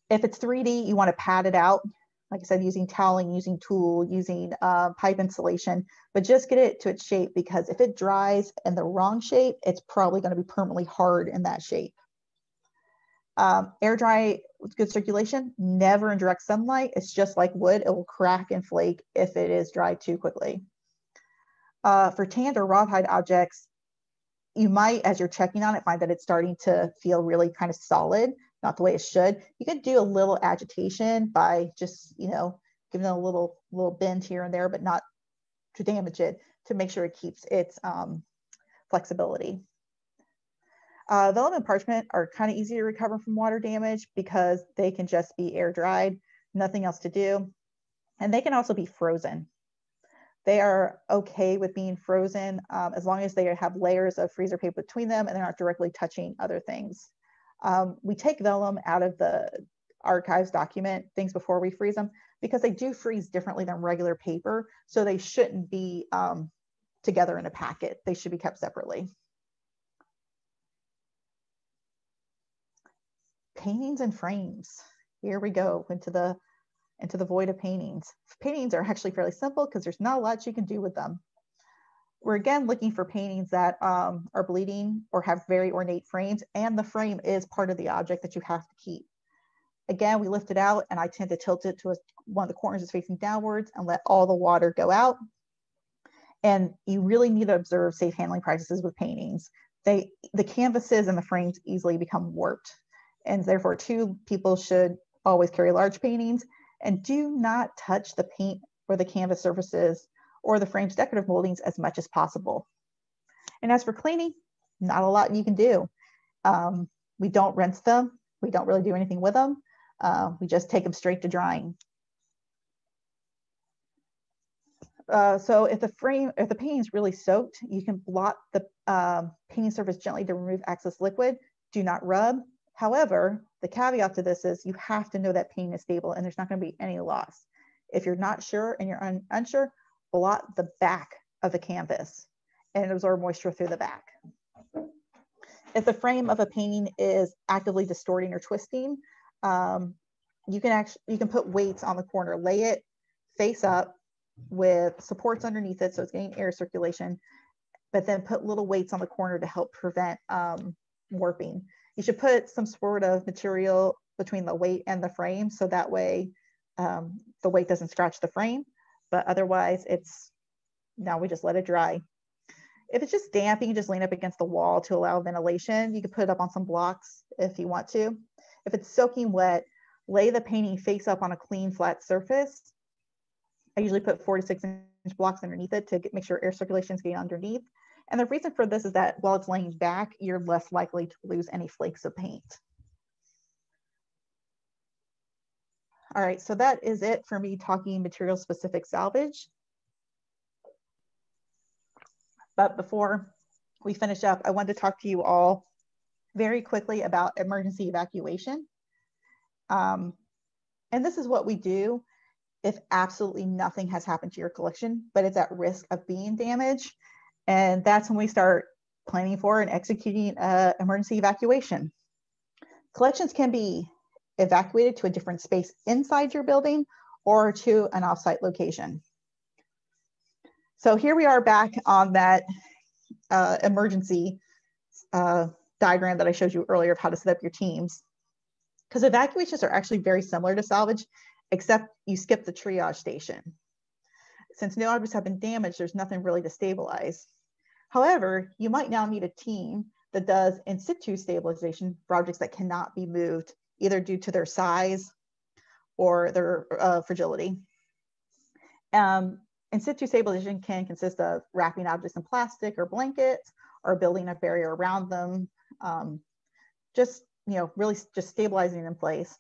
If it's 3D, you want to pad it out. Like I said, using toweling, using tulle, using pipe insulation, but just get it to its shape, because if it dries in the wrong shape, it's probably going to be permanently hard in that shape. Air dry with good circulation, never in direct sunlight. It's just like wood, it will crack and flake if it is dried too quickly. For tanned or rawhide objects, you might, as you're checking on it, find that it's starting to feel really kind of solid, not the way it should. You could do a little agitation by just, you know, giving it a little bend here and there, but not to damage it, to make sure it keeps its flexibility. Vellum and parchment are kind of easy to recover from water damage because they can just be air dried, nothing else to do. And they can also be frozen. They are okay with being frozen as long as they have layers of freezer paper between them and they're not directly touching other things. We take vellum out of the archives document things before we freeze them because they do freeze differently than regular paper. So they shouldn't be together in a packet. They should be kept separately. Paintings and frames. Here we go into the void of paintings. Paintings are actually fairly simple because there's not a lot you can do with them. We're again looking for paintings that are bleeding or have very ornate frames, and the frame is part of the object that you have to keep. Again, we lift it out, and I tend to tilt it to one of the corners is facing downwards and let all the water go out. And you really need to observe safe handling practices with paintings. The canvases and the frames easily become warped, and therefore people should always carry large paintings and do not touch the paint or the canvas surfaces or the frame's decorative moldings as much as possible. And as for cleaning, not a lot you can do. We don't rinse them. We don't really do anything with them. We just take them straight to drying. So if the painting is really soaked, you can blot the painting surface gently to remove excess liquid. Do not rub. However, the caveat to this is you have to know that painting is stable and there's not going to be any loss. If you're not sure and you're unsure, blot the back of the canvas and absorb moisture through the back. If the frame of a painting is actively distorting or twisting, you can put weights on the corner, lay it face up with supports underneath it so it's getting air circulation, but then put little weights on the corner to help prevent warping. You should put some sort of material between the weight and the frame so that way the weight doesn't scratch the frame, but otherwise now we just let it dry. If it's just damp, you can just lean up against the wall to allow ventilation. You can put it up on some blocks if you want to. If it's soaking wet, lay the painting face up on a clean, flat surface I usually put 4 to 6 inch blocks underneath it to make sure air circulation is getting underneath. And the reason for this is that while it's laying back, you're less likely to lose any flakes of paint. All right, so that is it for me talking material specific salvage. But before we finish up, I wanted to talk to you all very quickly about emergency evacuation. And this is what we do if absolutely nothing has happened to your collection, but it's at risk of being damaged. And that's when we start planning for and executing emergency evacuation. Collections can be evacuated to a different space inside your building or to an offsite location. So here we are back on that emergency diagram that I showed you earlier of how to set up your teams. Because evacuations are actually very similar to salvage, except you skip the triage station. Since no objects have been damaged, there's nothing really to stabilize. However, you might now need a team that does in situ stabilization for objects that cannot be moved, either due to their size or their fragility. In situ stabilization can consist of wrapping objects in plastic or blankets, or building a barrier around them, really just stabilizing in place.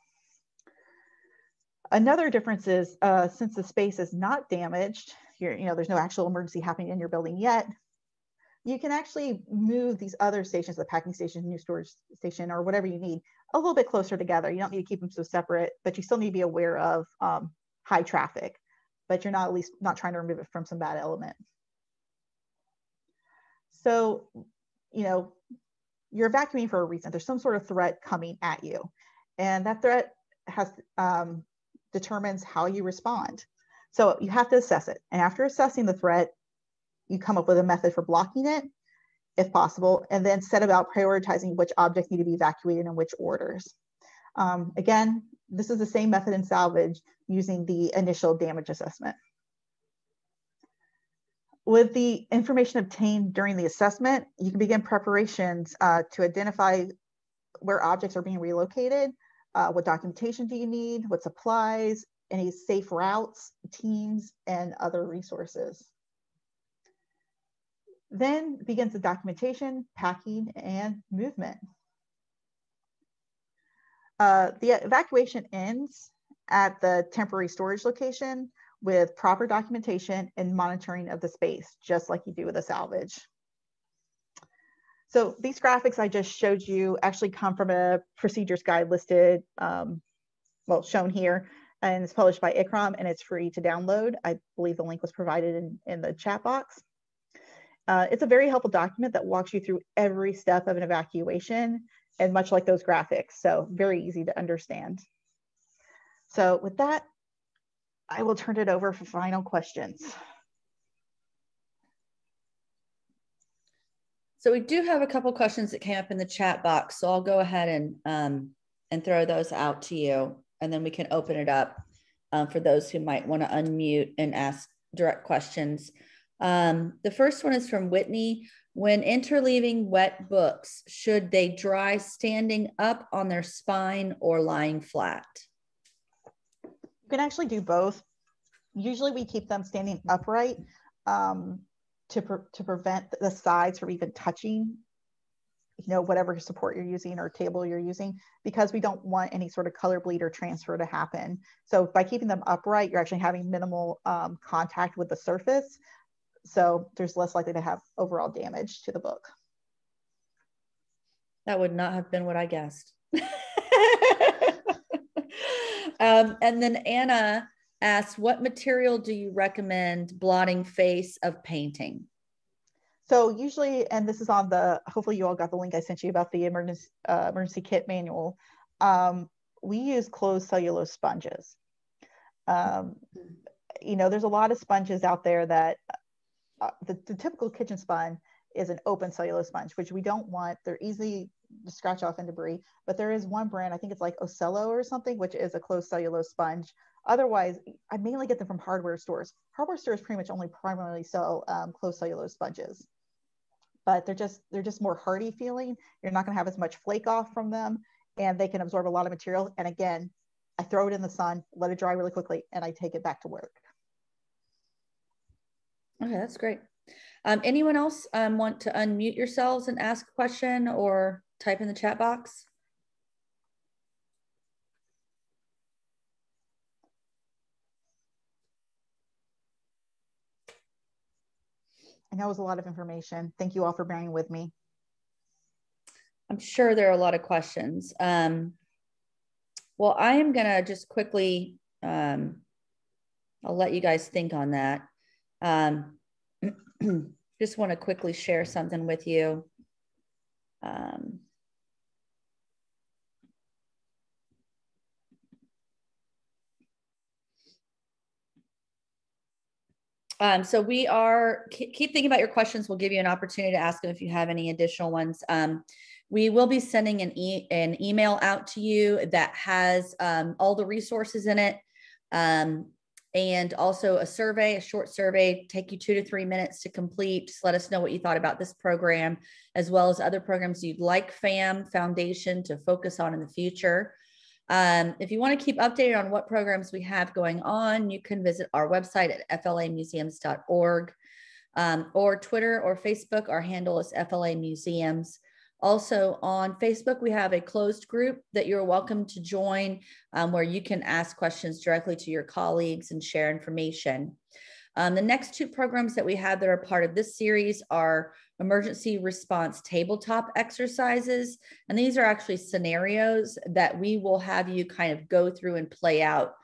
Another difference is since the space is not damaged, there's no actual emergency happening in your building yet, you can actually move these other stations, the packing station, new storage station, or whatever you need, a little bit closer together. You don't need to keep them so separate, but you still need to be aware of high traffic, but you're not at least not trying to remove it from some bad element. So, you're evacuating for a reason. There's some sort of threat coming at you, and that threat has determines how you respond. So you have to assess it, and after assessing the threat, you come up with a method for blocking it, if possible, and then set about prioritizing which objects need to be evacuated in which orders. Again, this is the same method in salvage using the initial damage assessment. With the information obtained during the assessment, you can begin preparations to identify where objects are being relocated, what documentation do you need, what supplies, any safe routes, teams, and other resources. Then begins the documentation, packing, and movement. The evacuation ends at the temporary storage location with proper documentation and monitoring of the space, just like you do with a salvage. So these graphics I just showed you actually come from a procedures guide listed, shown here, and it's published by ICROM, and it's free to download. I believe the link was provided in the chat box. It's a very helpful document that walks you through every step of an evacuation, and much like those graphics, so very easy to understand. So with that, I will turn it over for final questions. So we do have a couple questions that came up in the chat box, so I'll go ahead and throw those out to you, and then we can open it up for those who might want to unmute and ask direct questions. The first one is from Whitney. When interleaving wet books, should they dry standing up on their spine or lying flat? You can actually do both. Usually we keep them standing upright to prevent the sides from even touching, whatever support you're using or table you're using, because we don't want any sort of color bleed or transfer to happen. So by keeping them upright, you're actually having minimal contact with the surface. So there's less likely to have overall damage to the book. That would not have been what I guessed. And then Anna asks, what material do you recommend blotting face of painting? So usually, and this is on the, hopefully you all got the link I sent you about the emergency kit manual. We use closed cellulose sponges. There's a lot of sponges out there that the typical kitchen sponge is an open cellulose sponge, which we don't want. They're easy to scratch off and debris, but there is one brand, I think it's like Ocello or something, which is a closed cellulose sponge. Otherwise, I mainly get them from hardware stores. Hardware stores pretty much only primarily sell closed cellulose sponges, but they're just more hardy feeling. You're not going to have as much flake off from them, and they can absorb a lot of material. And again, I throw it in the sun, let it dry really quickly, and I take it back to work. Okay, that's great. Anyone else want to unmute yourselves and ask a question or type in the chat box? And that was a lot of information. Thank you all for bearing with me. I'm sure there are a lot of questions. Well, I am going to just quickly, I'll let you guys think on that. Just want to quickly share something with you. So we are, keep thinking about your questions. We'll give you an opportunity to ask them if you have any additional ones. We will be sending an email out to you that has all the resources in it. And also a survey, a short survey, take you 2 to 3 minutes to complete. Just let us know what you thought about this program, as well as other programs you'd like FAM Foundation to focus on in the future. If you want to keep updated on what programs we have going on, you can visit our website at flamuseums.org, or Twitter or Facebook. Our handle is FLA Museums. Also on Facebook, we have a closed group that you're welcome to join, where you can ask questions directly to your colleagues and share information. The next 2 programs that we have that are part of this series are emergency response tabletop exercises. And these are actually scenarios that we will have you kind of go through and play out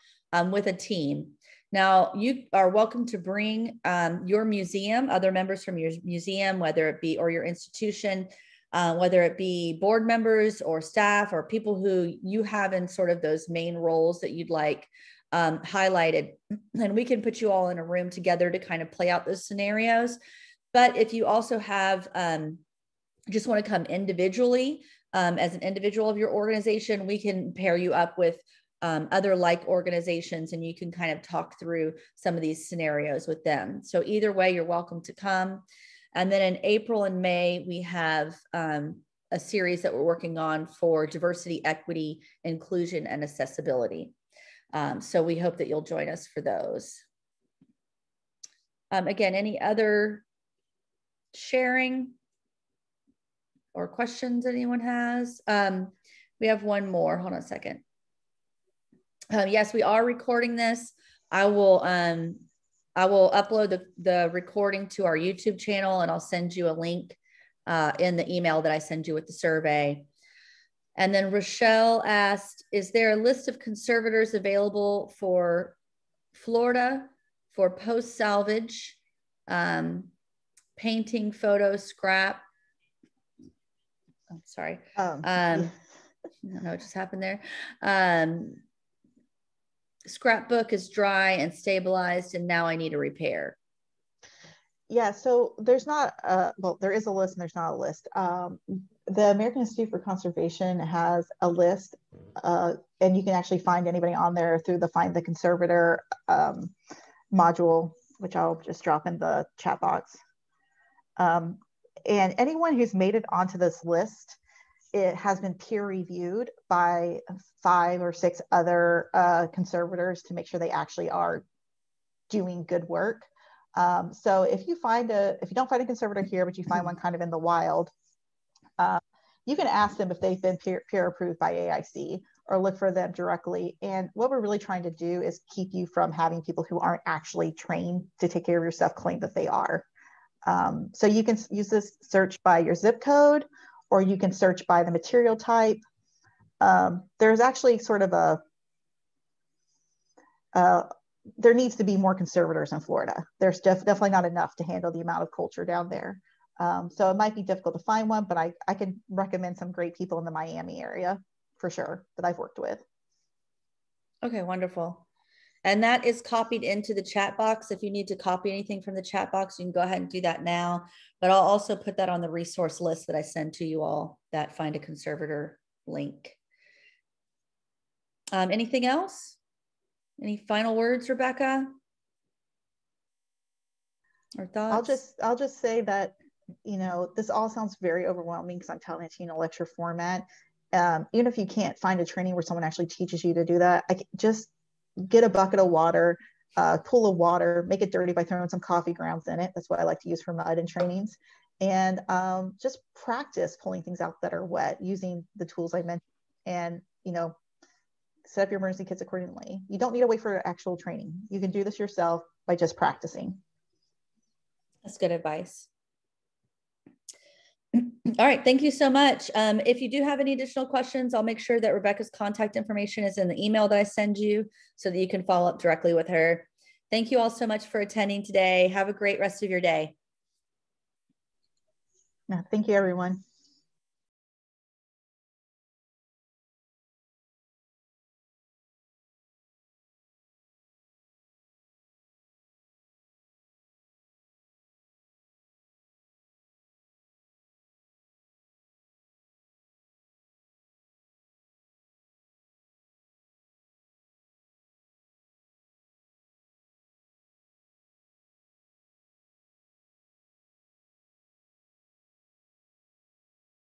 with a team. Now, you are welcome to bring your museum, other members from your museum, whether it be, or your institution, whether it be board members or staff or people who you have in sort of those main roles that you'd like highlighted. And we can put you all in a room together to kind of play out those scenarios. But if you also have, just want to come individually as an individual of your organization, we can pair you up with other like organizations, and you can kind of talk through some of these scenarios with them. So either way, you're welcome to come. And then in April and May, we have a series that we're working on for diversity, equity, inclusion, and accessibility. So we hope that you'll join us for those. Again, any other sharing or questions anyone has? We have one more. Hold on a second. Yes, we are recording this. I will upload the recording to our YouTube channel, and I'll send you a link in the email that I send you with the survey. And then Rochelle asked, is there a list of conservators available for Florida for post-salvage, painting, photo, scrap? I'm sorry. I don't know what just happened there. Scrapbook is dry and stabilized, and now I need a repair. Yeah, so there's not, well, there is a list and there's not a list. The American Institute for Conservation has a list, and you can actually find anybody on there through the Find the Conservator module, which I'll just drop in the chat box. And anyone who's made it onto this list, it has been peer reviewed by 5 or 6 other conservators to make sure they actually are doing good work. So if you don't find a conservator here, but you find one kind of in the wild, you can ask them if they've been peer approved by AIC, or look for them directly. And what we're really trying to do is keep you from having people who aren't actually trained to take care of your stuff claim that they are. So you can use this search by your zip code, or you can search by the material type. There's actually sort of there needs to be more conservators in Florida. There's definitely not enough to handle the amount of culture down there. So it might be difficult to find one, but I can recommend some great people in the Miami area for sure that I've worked with. Okay, wonderful. And that is copied into the chat box. If you need to copy anything from the chat box, you can go ahead and do that now. But I'll also put that on the resource list that I send to you all, that Find a Conservator link. Anything else? Any final words, Rebecca? Or thoughts? I'll just say that, you know, this all sounds very overwhelming because I'm telling it to you in a lecture format. Even if you can't find a training where someone actually teaches you to do that, just get a bucket of water, a pool of water, make it dirty by throwing some coffee grounds in it. That's what I like to use for mud and trainings. And just practice pulling things out that are wet using the tools I mentioned, and, you know, set up your emergency kits accordingly. You don't need to wait for actual training. You can do this yourself by just practicing. That's good advice. All right, thank you so much. If you do have any additional questions, I'll make sure that Rebecca's contact information is in the email that I send you so that you can follow up directly with her. Thank you all so much for attending today. Have a great rest of your day. Thank you, everyone.